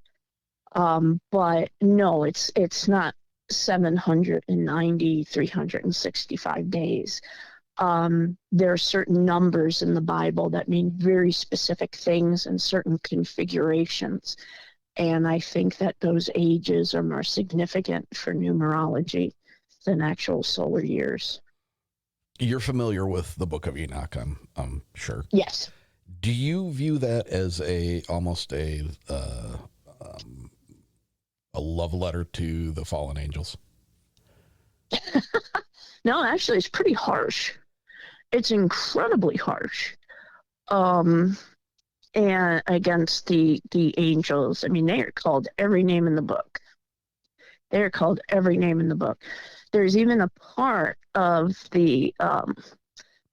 But no, it's not 790, 365 days. There are certain numbers in the Bible that mean very specific things and certain configurations. And I think that those ages are more significant for numerology than actual solar years. You're familiar with the Book of Enoch, I'm sure. Yes. Do you view that as almost a love letter to the fallen angels? No, actually, it's pretty harsh. It's incredibly harsh. And against the angels. I mean, they are called every name in the book. They are called every name in the book. There's even a part of the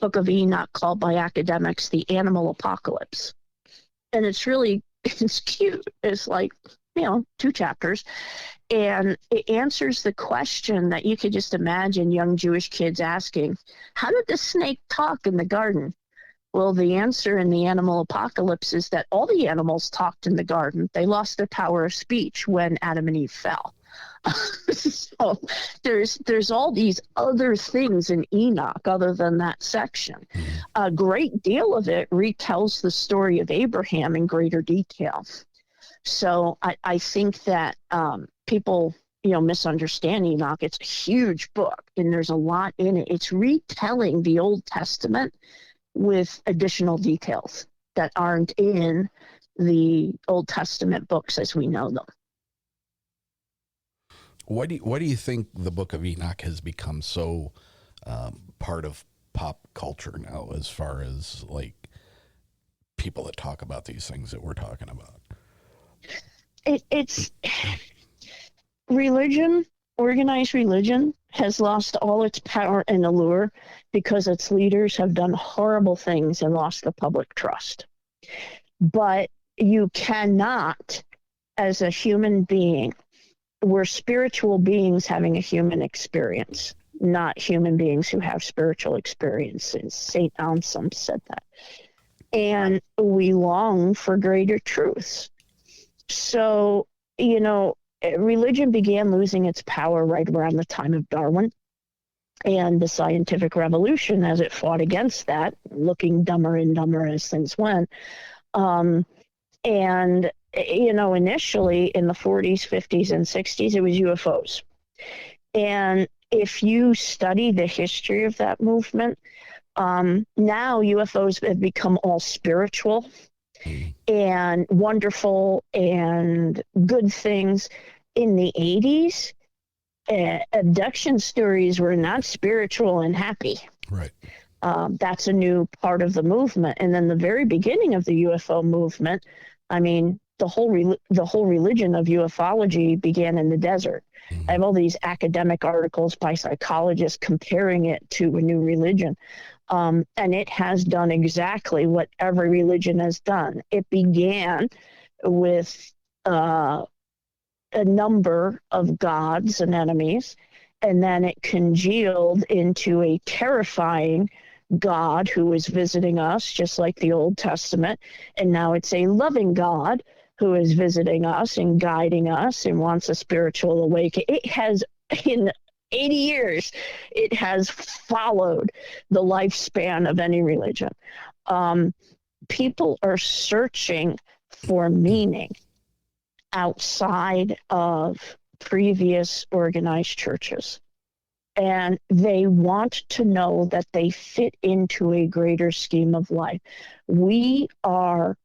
Book of Enoch called by academics the animal apocalypse. And it's cute. It's like, 2 chapters. And it answers the question that you could just imagine young Jewish kids asking, how did the snake talk in the garden? Well, the answer in the animal apocalypse is that all the animals talked in the garden. They lost their power of speech when Adam and Eve fell. So there's all these other things in Enoch other than that section. A great deal of it retells the story of Abraham in greater detail. So I think that people, misunderstand Enoch. It's a huge book, and there's a lot in it. It's retelling the Old Testament with additional details that aren't in the Old Testament books as we know them. Why do you think the Book of Enoch has become so part of pop culture now, as far as like people that talk about these things that we're talking about? It's religion, organized religion, has lost all its power and allure because its leaders have done horrible things and lost the public trust. But you cannot, as a human being, we're spiritual beings having a human experience, not human beings who have spiritual experiences. St. Anselm said that. And we long for greater truths. So, religion began losing its power right around the time of Darwin and the scientific revolution as it fought against that, looking dumber and dumber as things went. Initially in the 40s, 50s, and 60s, it was UFOs. And if you study the history of that movement, now UFOs have become all spiritual and wonderful and good things. In the 80s, abduction stories were not spiritual and happy. Right. That's a new part of the movement. And then the very beginning of the UFO movement, the whole religion of ufology began in the desert. I have all these academic articles by psychologists comparing it to a new religion. And it has done exactly what every religion has done. It began with a number of gods and enemies, and then it congealed into a terrifying God who is visiting us, just like the Old Testament. And now it's a loving God who is visiting us and guiding us and wants a spiritual awakening. It has, in 80 years, it has followed the lifespan of any religion. People are searching for meaning outside of previous organized churches. And they want to know that they fit into a greater scheme of life. We are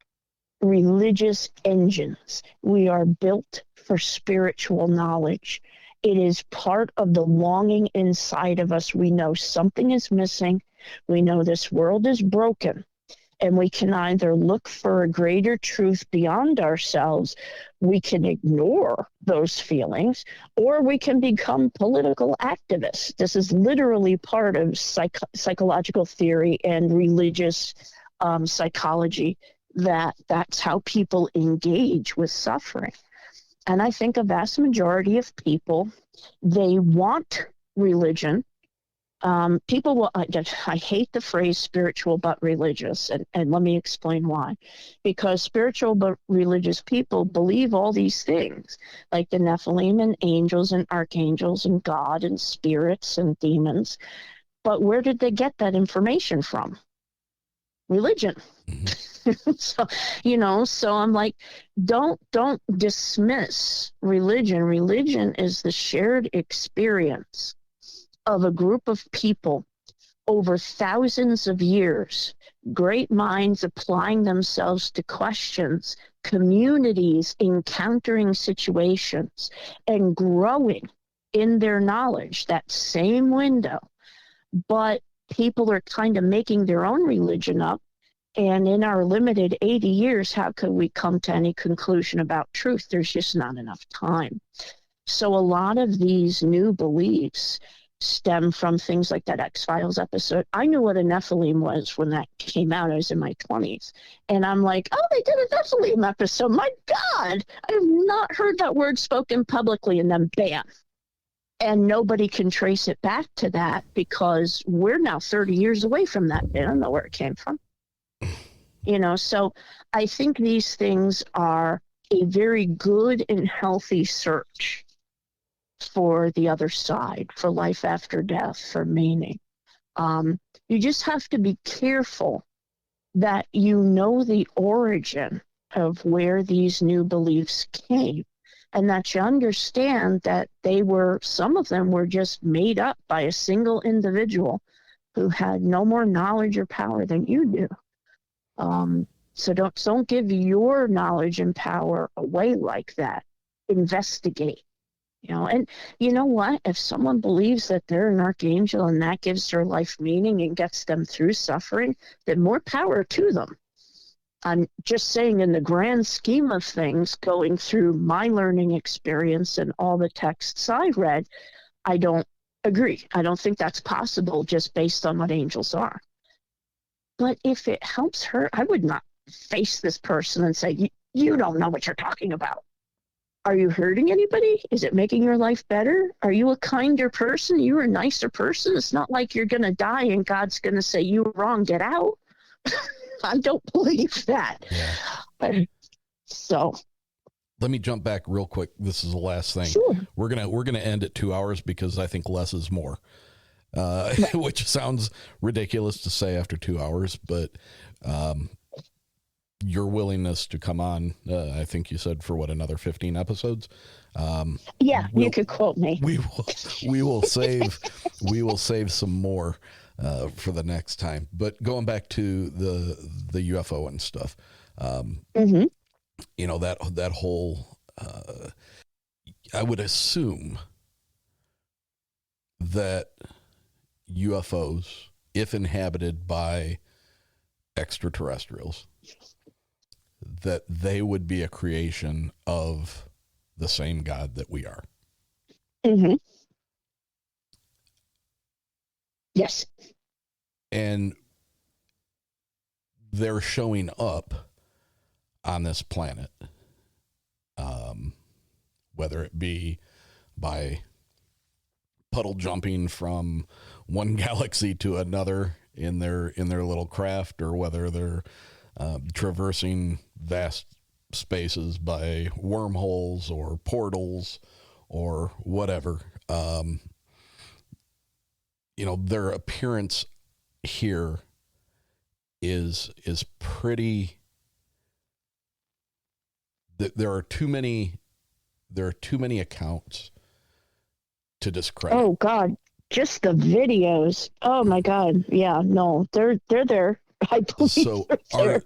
religious engines. We are built for spiritual knowledge. It is part of the longing inside of us. We know something is missing. We know this world is broken. And we can either look for a greater truth beyond ourselves, we can ignore those feelings, or we can become political activists. This is literally part of psychological theory and religious psychology, that's how people engage with suffering. And I think a vast majority of people, they want religion. People will, I hate the phrase spiritual but religious, and let me explain why. Because spiritual but religious people believe all these things, like the Nephilim and angels and archangels and God and spirits and demons. But where did they get that information from? Religion. So, so I'm like, don't dismiss religion. Religion is the shared experience of a group of people over thousands of years, great minds applying themselves to questions, communities encountering situations, and growing in their knowledge, that same window. But people are kind of making their own religion up. And in our limited 80 years, how could we come to any conclusion about truth? There's just not enough time. So a lot of these new beliefs stem from things like that X-Files episode. I knew what a Nephilim was when that came out. I was in my 20s. And I'm like, oh, they did a Nephilim episode. My God, I have not heard that word spoken publicly. And then bam. And nobody can trace it back to that because we're now 30 years away from that. I don't know where it came from. So I think these things are a very good and healthy search for the other side, for life after death, for meaning. You just have to be careful that you know the origin of where these new beliefs came, and that you understand that some of them were just made up by a single individual who had no more knowledge or power than you do. So don't give your knowledge and power away like that. Investigate. And you know what? If someone believes that they're an archangel and that gives their life meaning and gets them through suffering, then more power to them. I'm just saying, in the grand scheme of things, going through my learning experience and all the texts I've read, I don't agree. I don't think that's possible just based on what angels are. But if it helps her, I would not face this person and say, you don't know what you're talking about. Are you hurting anybody? Is it making your life better? Are you a kinder person? You're a nicer person? It's not like you're going to die and God's going to say, you were wrong, get out. I don't believe that. Yeah. So let me jump back real quick. This is the last thing. Sure. We're gonna end at 2 hours because I think less is more. Which sounds ridiculous to say after 2 hours, but your willingness to come on, I think you said for another 15 episodes. You could quote me. We will save some more for the next time. But going back to the UFO and stuff, that whole, I would assume that UFOs, if inhabited by extraterrestrials, that they would be a creation of the same God that we are. Mm-hmm. Yes. And they're showing up on this planet, whether it be by puddle jumping from one galaxy to another in their little craft, or whether they're traversing vast spaces by wormholes or portals or whatever. Their appearance here is pretty. There are too many accounts to discredit. Oh God, just the videos. Oh my God. Yeah, no, they're there. I believe so. They're there.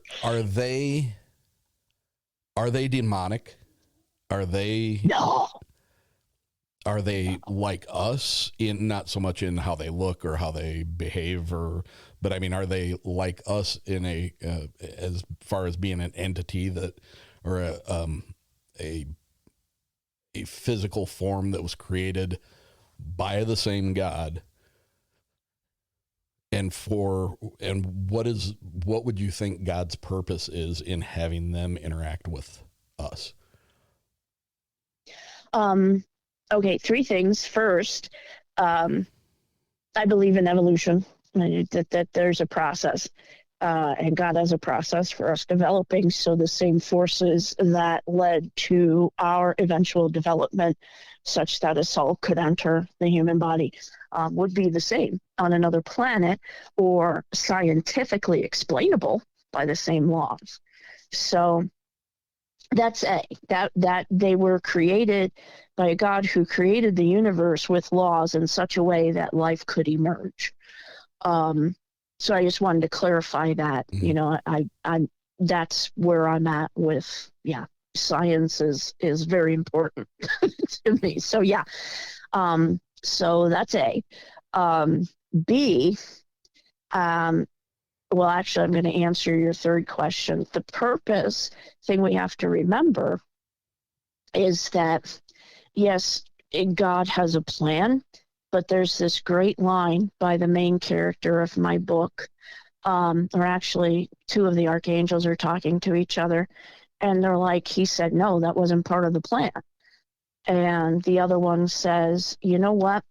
Are they demonic? Are they? No. Are they like us in not so much in how they look or how they behave, but I mean, are they like us in as far as being an entity that, or a physical form that was created by the same God? And what would you think God's purpose is in having them interact with us? Okay, three things. First, I believe in evolution, that there's a process, and God has a process for us developing. So the same forces that led to our eventual development, such that a soul could enter the human body, would be the same on another planet, or scientifically explainable by the same laws. So that's that they were created by a God who created the universe with laws in such a way that life could emerge. So I just wanted to clarify that. You know, I that's where I'm at with, science is very important to me. So so that's A. B, well, actually, I'm going to answer your third question. The purpose thing we have to remember is that, yes, God has a plan, but there's this great line by the main character of my book, or actually two of the archangels are talking to each other, and they're like, he said, no, that wasn't part of the plan. And the other one says, you know what?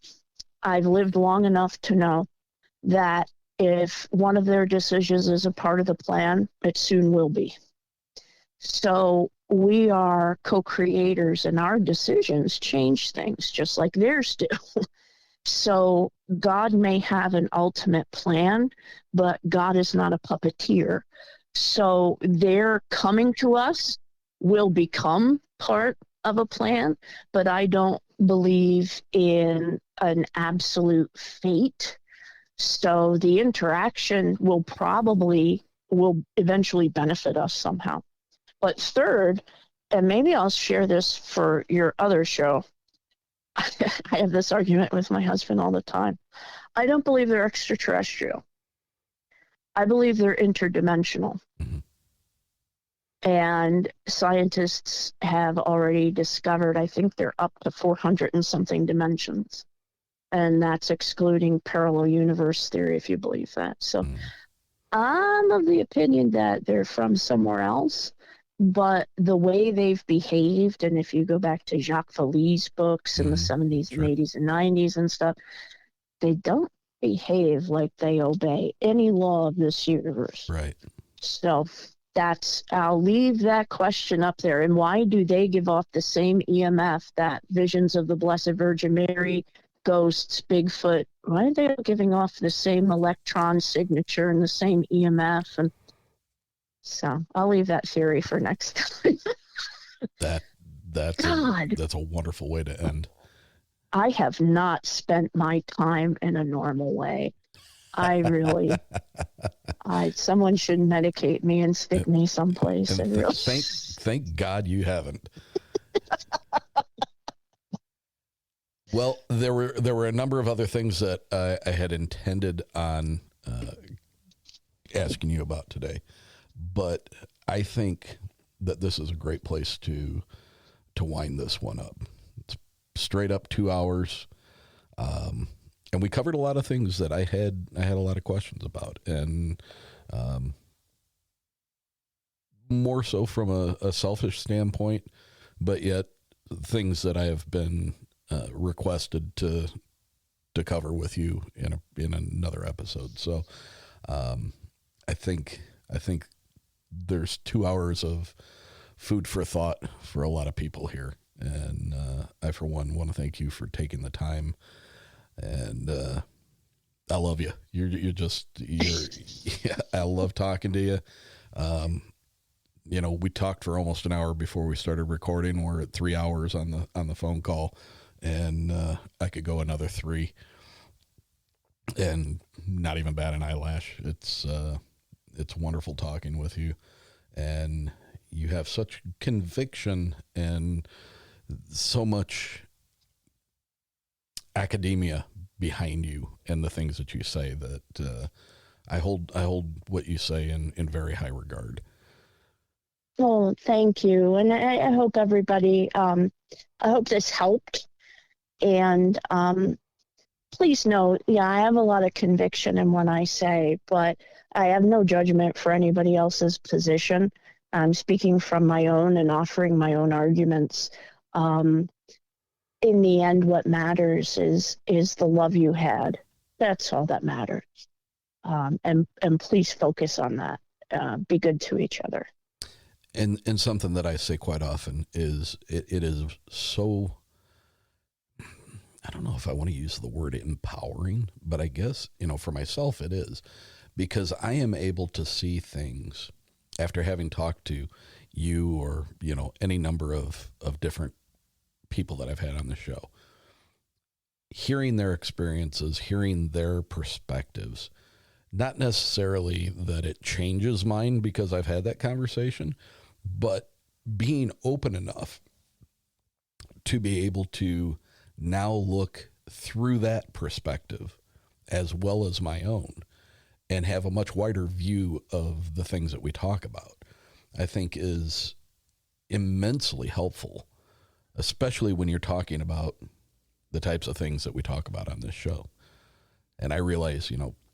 I've lived long enough to know that if one of their decisions is a part of the plan, it soon will be. So we are co-creators, and our decisions change things just like theirs do. So God may have an ultimate plan, but God is not a puppeteer. So their coming to us will become part of a plan, but I don't believe in an absolute fate. So the interaction will eventually benefit us somehow. But third, and maybe I'll share this for your other show, I have this argument with my husband all the time. I don't believe they're extraterrestrial. I believe they're interdimensional. And scientists have already discovered, I think they're up to 400 and something dimensions. And that's excluding parallel universe theory, if you believe that. So I'm of the opinion that they're from somewhere else, but the way they've behaved, and if you go back to Jacques Vallée's books in the 70s and 80s and 90s and stuff, they don't behave like they obey any law of this universe. Right. So I'll leave that question up there. And why do they give off the same EMF that visions of the Blessed Virgin Mary, ghosts, Bigfoot, why are they giving off the same electron signature and the same EMF? And so I'll leave that theory for next time. That's a wonderful way to end. I have not spent my time in a normal way. I really, someone should medicate me and stick me someplace. Thank God you haven't. Well, there were a number of other things that I had intended on asking you about today, but I think that this is a great place to wind this one up. It's straight up 2 hours. And we covered a lot of things that I had a lot of questions about, and more so from a selfish standpoint, but yet things that I have been requested to cover with you in another episode. So I think there's 2 hours of food for thought for a lot of people here, and I for one want to thank you for taking the time. And I love you. You're I love talking to you. We talked for almost an hour before we started recording. We're at 3 hours on the phone call, and I could go another 3 and not even bat an eyelash. It's wonderful talking with you, and you have such conviction and so much academia behind you and the things that you say that I hold what you say in very high regard. Oh, thank you. And I hope everybody, I hope this helped. And please know, I have a lot of conviction in what I say, but I have no judgment for anybody else's position. I'm speaking from my own and offering my own arguments. In the end, what matters is the love you had. That's all that matters. And please focus on that. Be good to each other. And something that I say quite often is it is so, I don't know if I want to use the word empowering, but I guess, for myself it is, because I am able to see things after having talked to you or, any number of different people that I've had on the show. Hearing their experiences, hearing their perspectives, not necessarily that it changes mine because I've had that conversation, but being open enough to be able to now look through that perspective as well as my own and have a much wider view of the things that we talk about, I think is immensely helpful, especially when you're talking about the types of things that we talk about on this show. And I realize,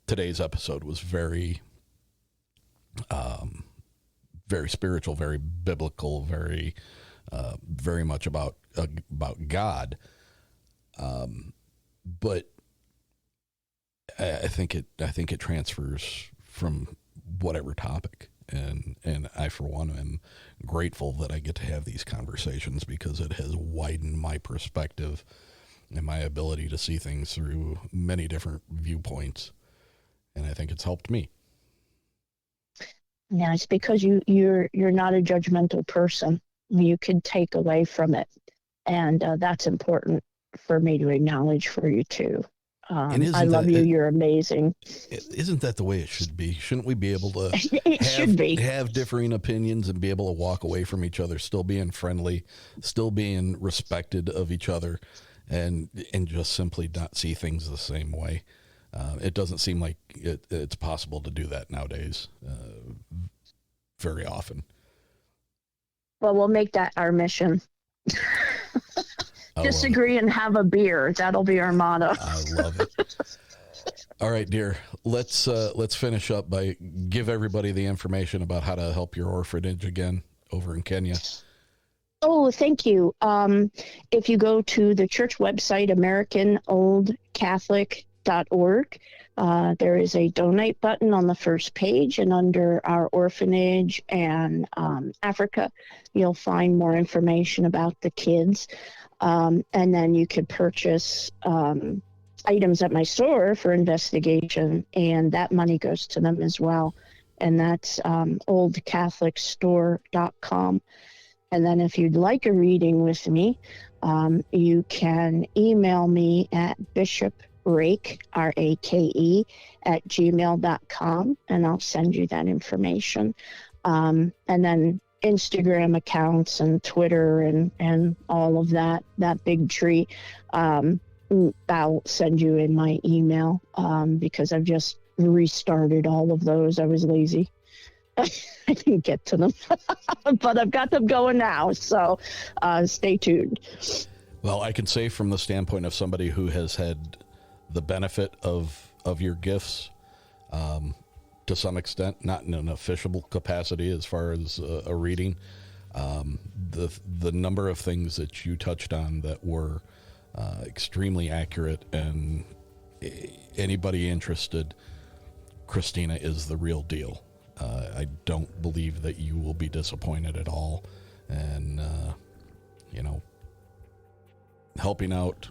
today's episode was very, very spiritual, very biblical, very much about God. But I think it transfers from whatever topic. And I, for one, am grateful that I get to have these conversations because it has widened my perspective and my ability to see things through many different viewpoints. And I think it's helped me. Yeah, it's because you're not a judgmental person. You can take away from it. And that's important for me to acknowledge for you too. I love you. You're amazing. Isn't that the way it should be? Shouldn't we be able to have differing opinions and be able to walk away from each other, still being friendly, still being respected of each other, and just simply not see things the same way? It doesn't seem like it's possible to do that nowadays very often. Well, we'll make that our mission. Disagree and have a beer. That'll be our motto. I love it. All right, dear. Let's finish up by give everybody the information about how to help your orphanage again over in Kenya. Oh, thank you. If you go to the church website, AmericanOldCatholic.org, there is a donate button on the first page, and under our orphanage and Africa, you'll find more information about the kids. And then you could purchase items at my store for investigation, and that money goes to them as well. And that's oldcatholicstore.com. And then if you'd like a reading with me, you can email me at bishoprake, R-A-K-E, at gmail.com, and I'll send you that information. And then Instagram accounts and Twitter and all of that big tree, I'll send you in my email because I've just restarted all of those. I was lazy. I didn't get to them, but I've got them going now. So stay tuned. Well, I can say from the standpoint of somebody who has had the benefit of your gifts, to some extent, not in an official capacity as far as a reading, the number of things that you touched on that were extremely accurate, and anybody interested, Kristina is the real deal. I don't believe that you will be disappointed at all. And, helping out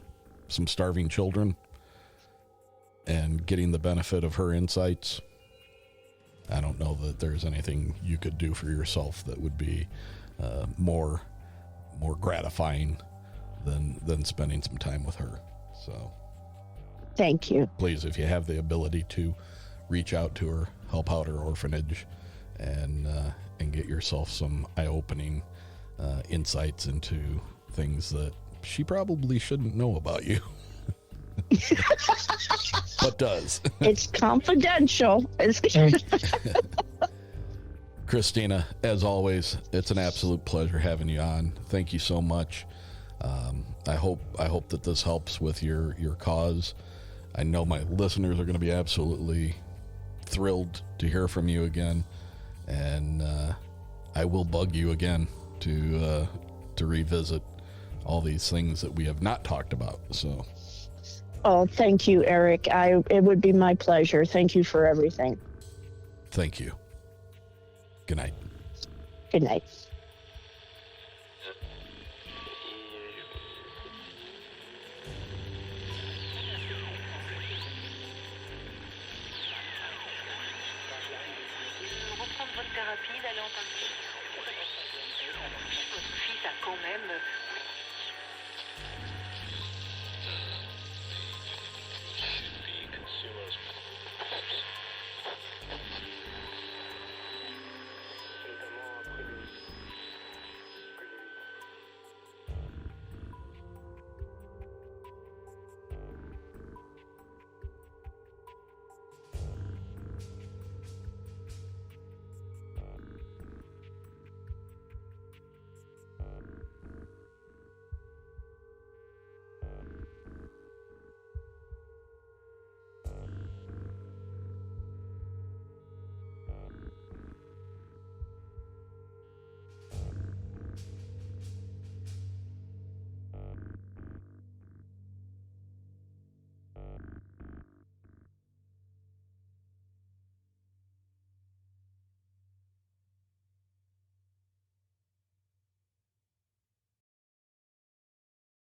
some starving children and getting the benefit of her insights, I don't know that there's anything you could do for yourself that would be more gratifying than spending some time with her. So thank you. Please, if you have the ability to, reach out to her, help out her orphanage, and get yourself some eye-opening insights into things that she probably shouldn't know about you. But does. It's confidential. Kristina, as always, it's an absolute pleasure having you on. Thank you so much. I hope that this helps with your cause. I know my listeners are going to be absolutely thrilled to hear from you again, and I will bug you again to revisit all these things that we have not talked about. So, oh, thank you, Eric. It would be my pleasure. Thank you for everything. Thank you. Good night. Good night. welcome.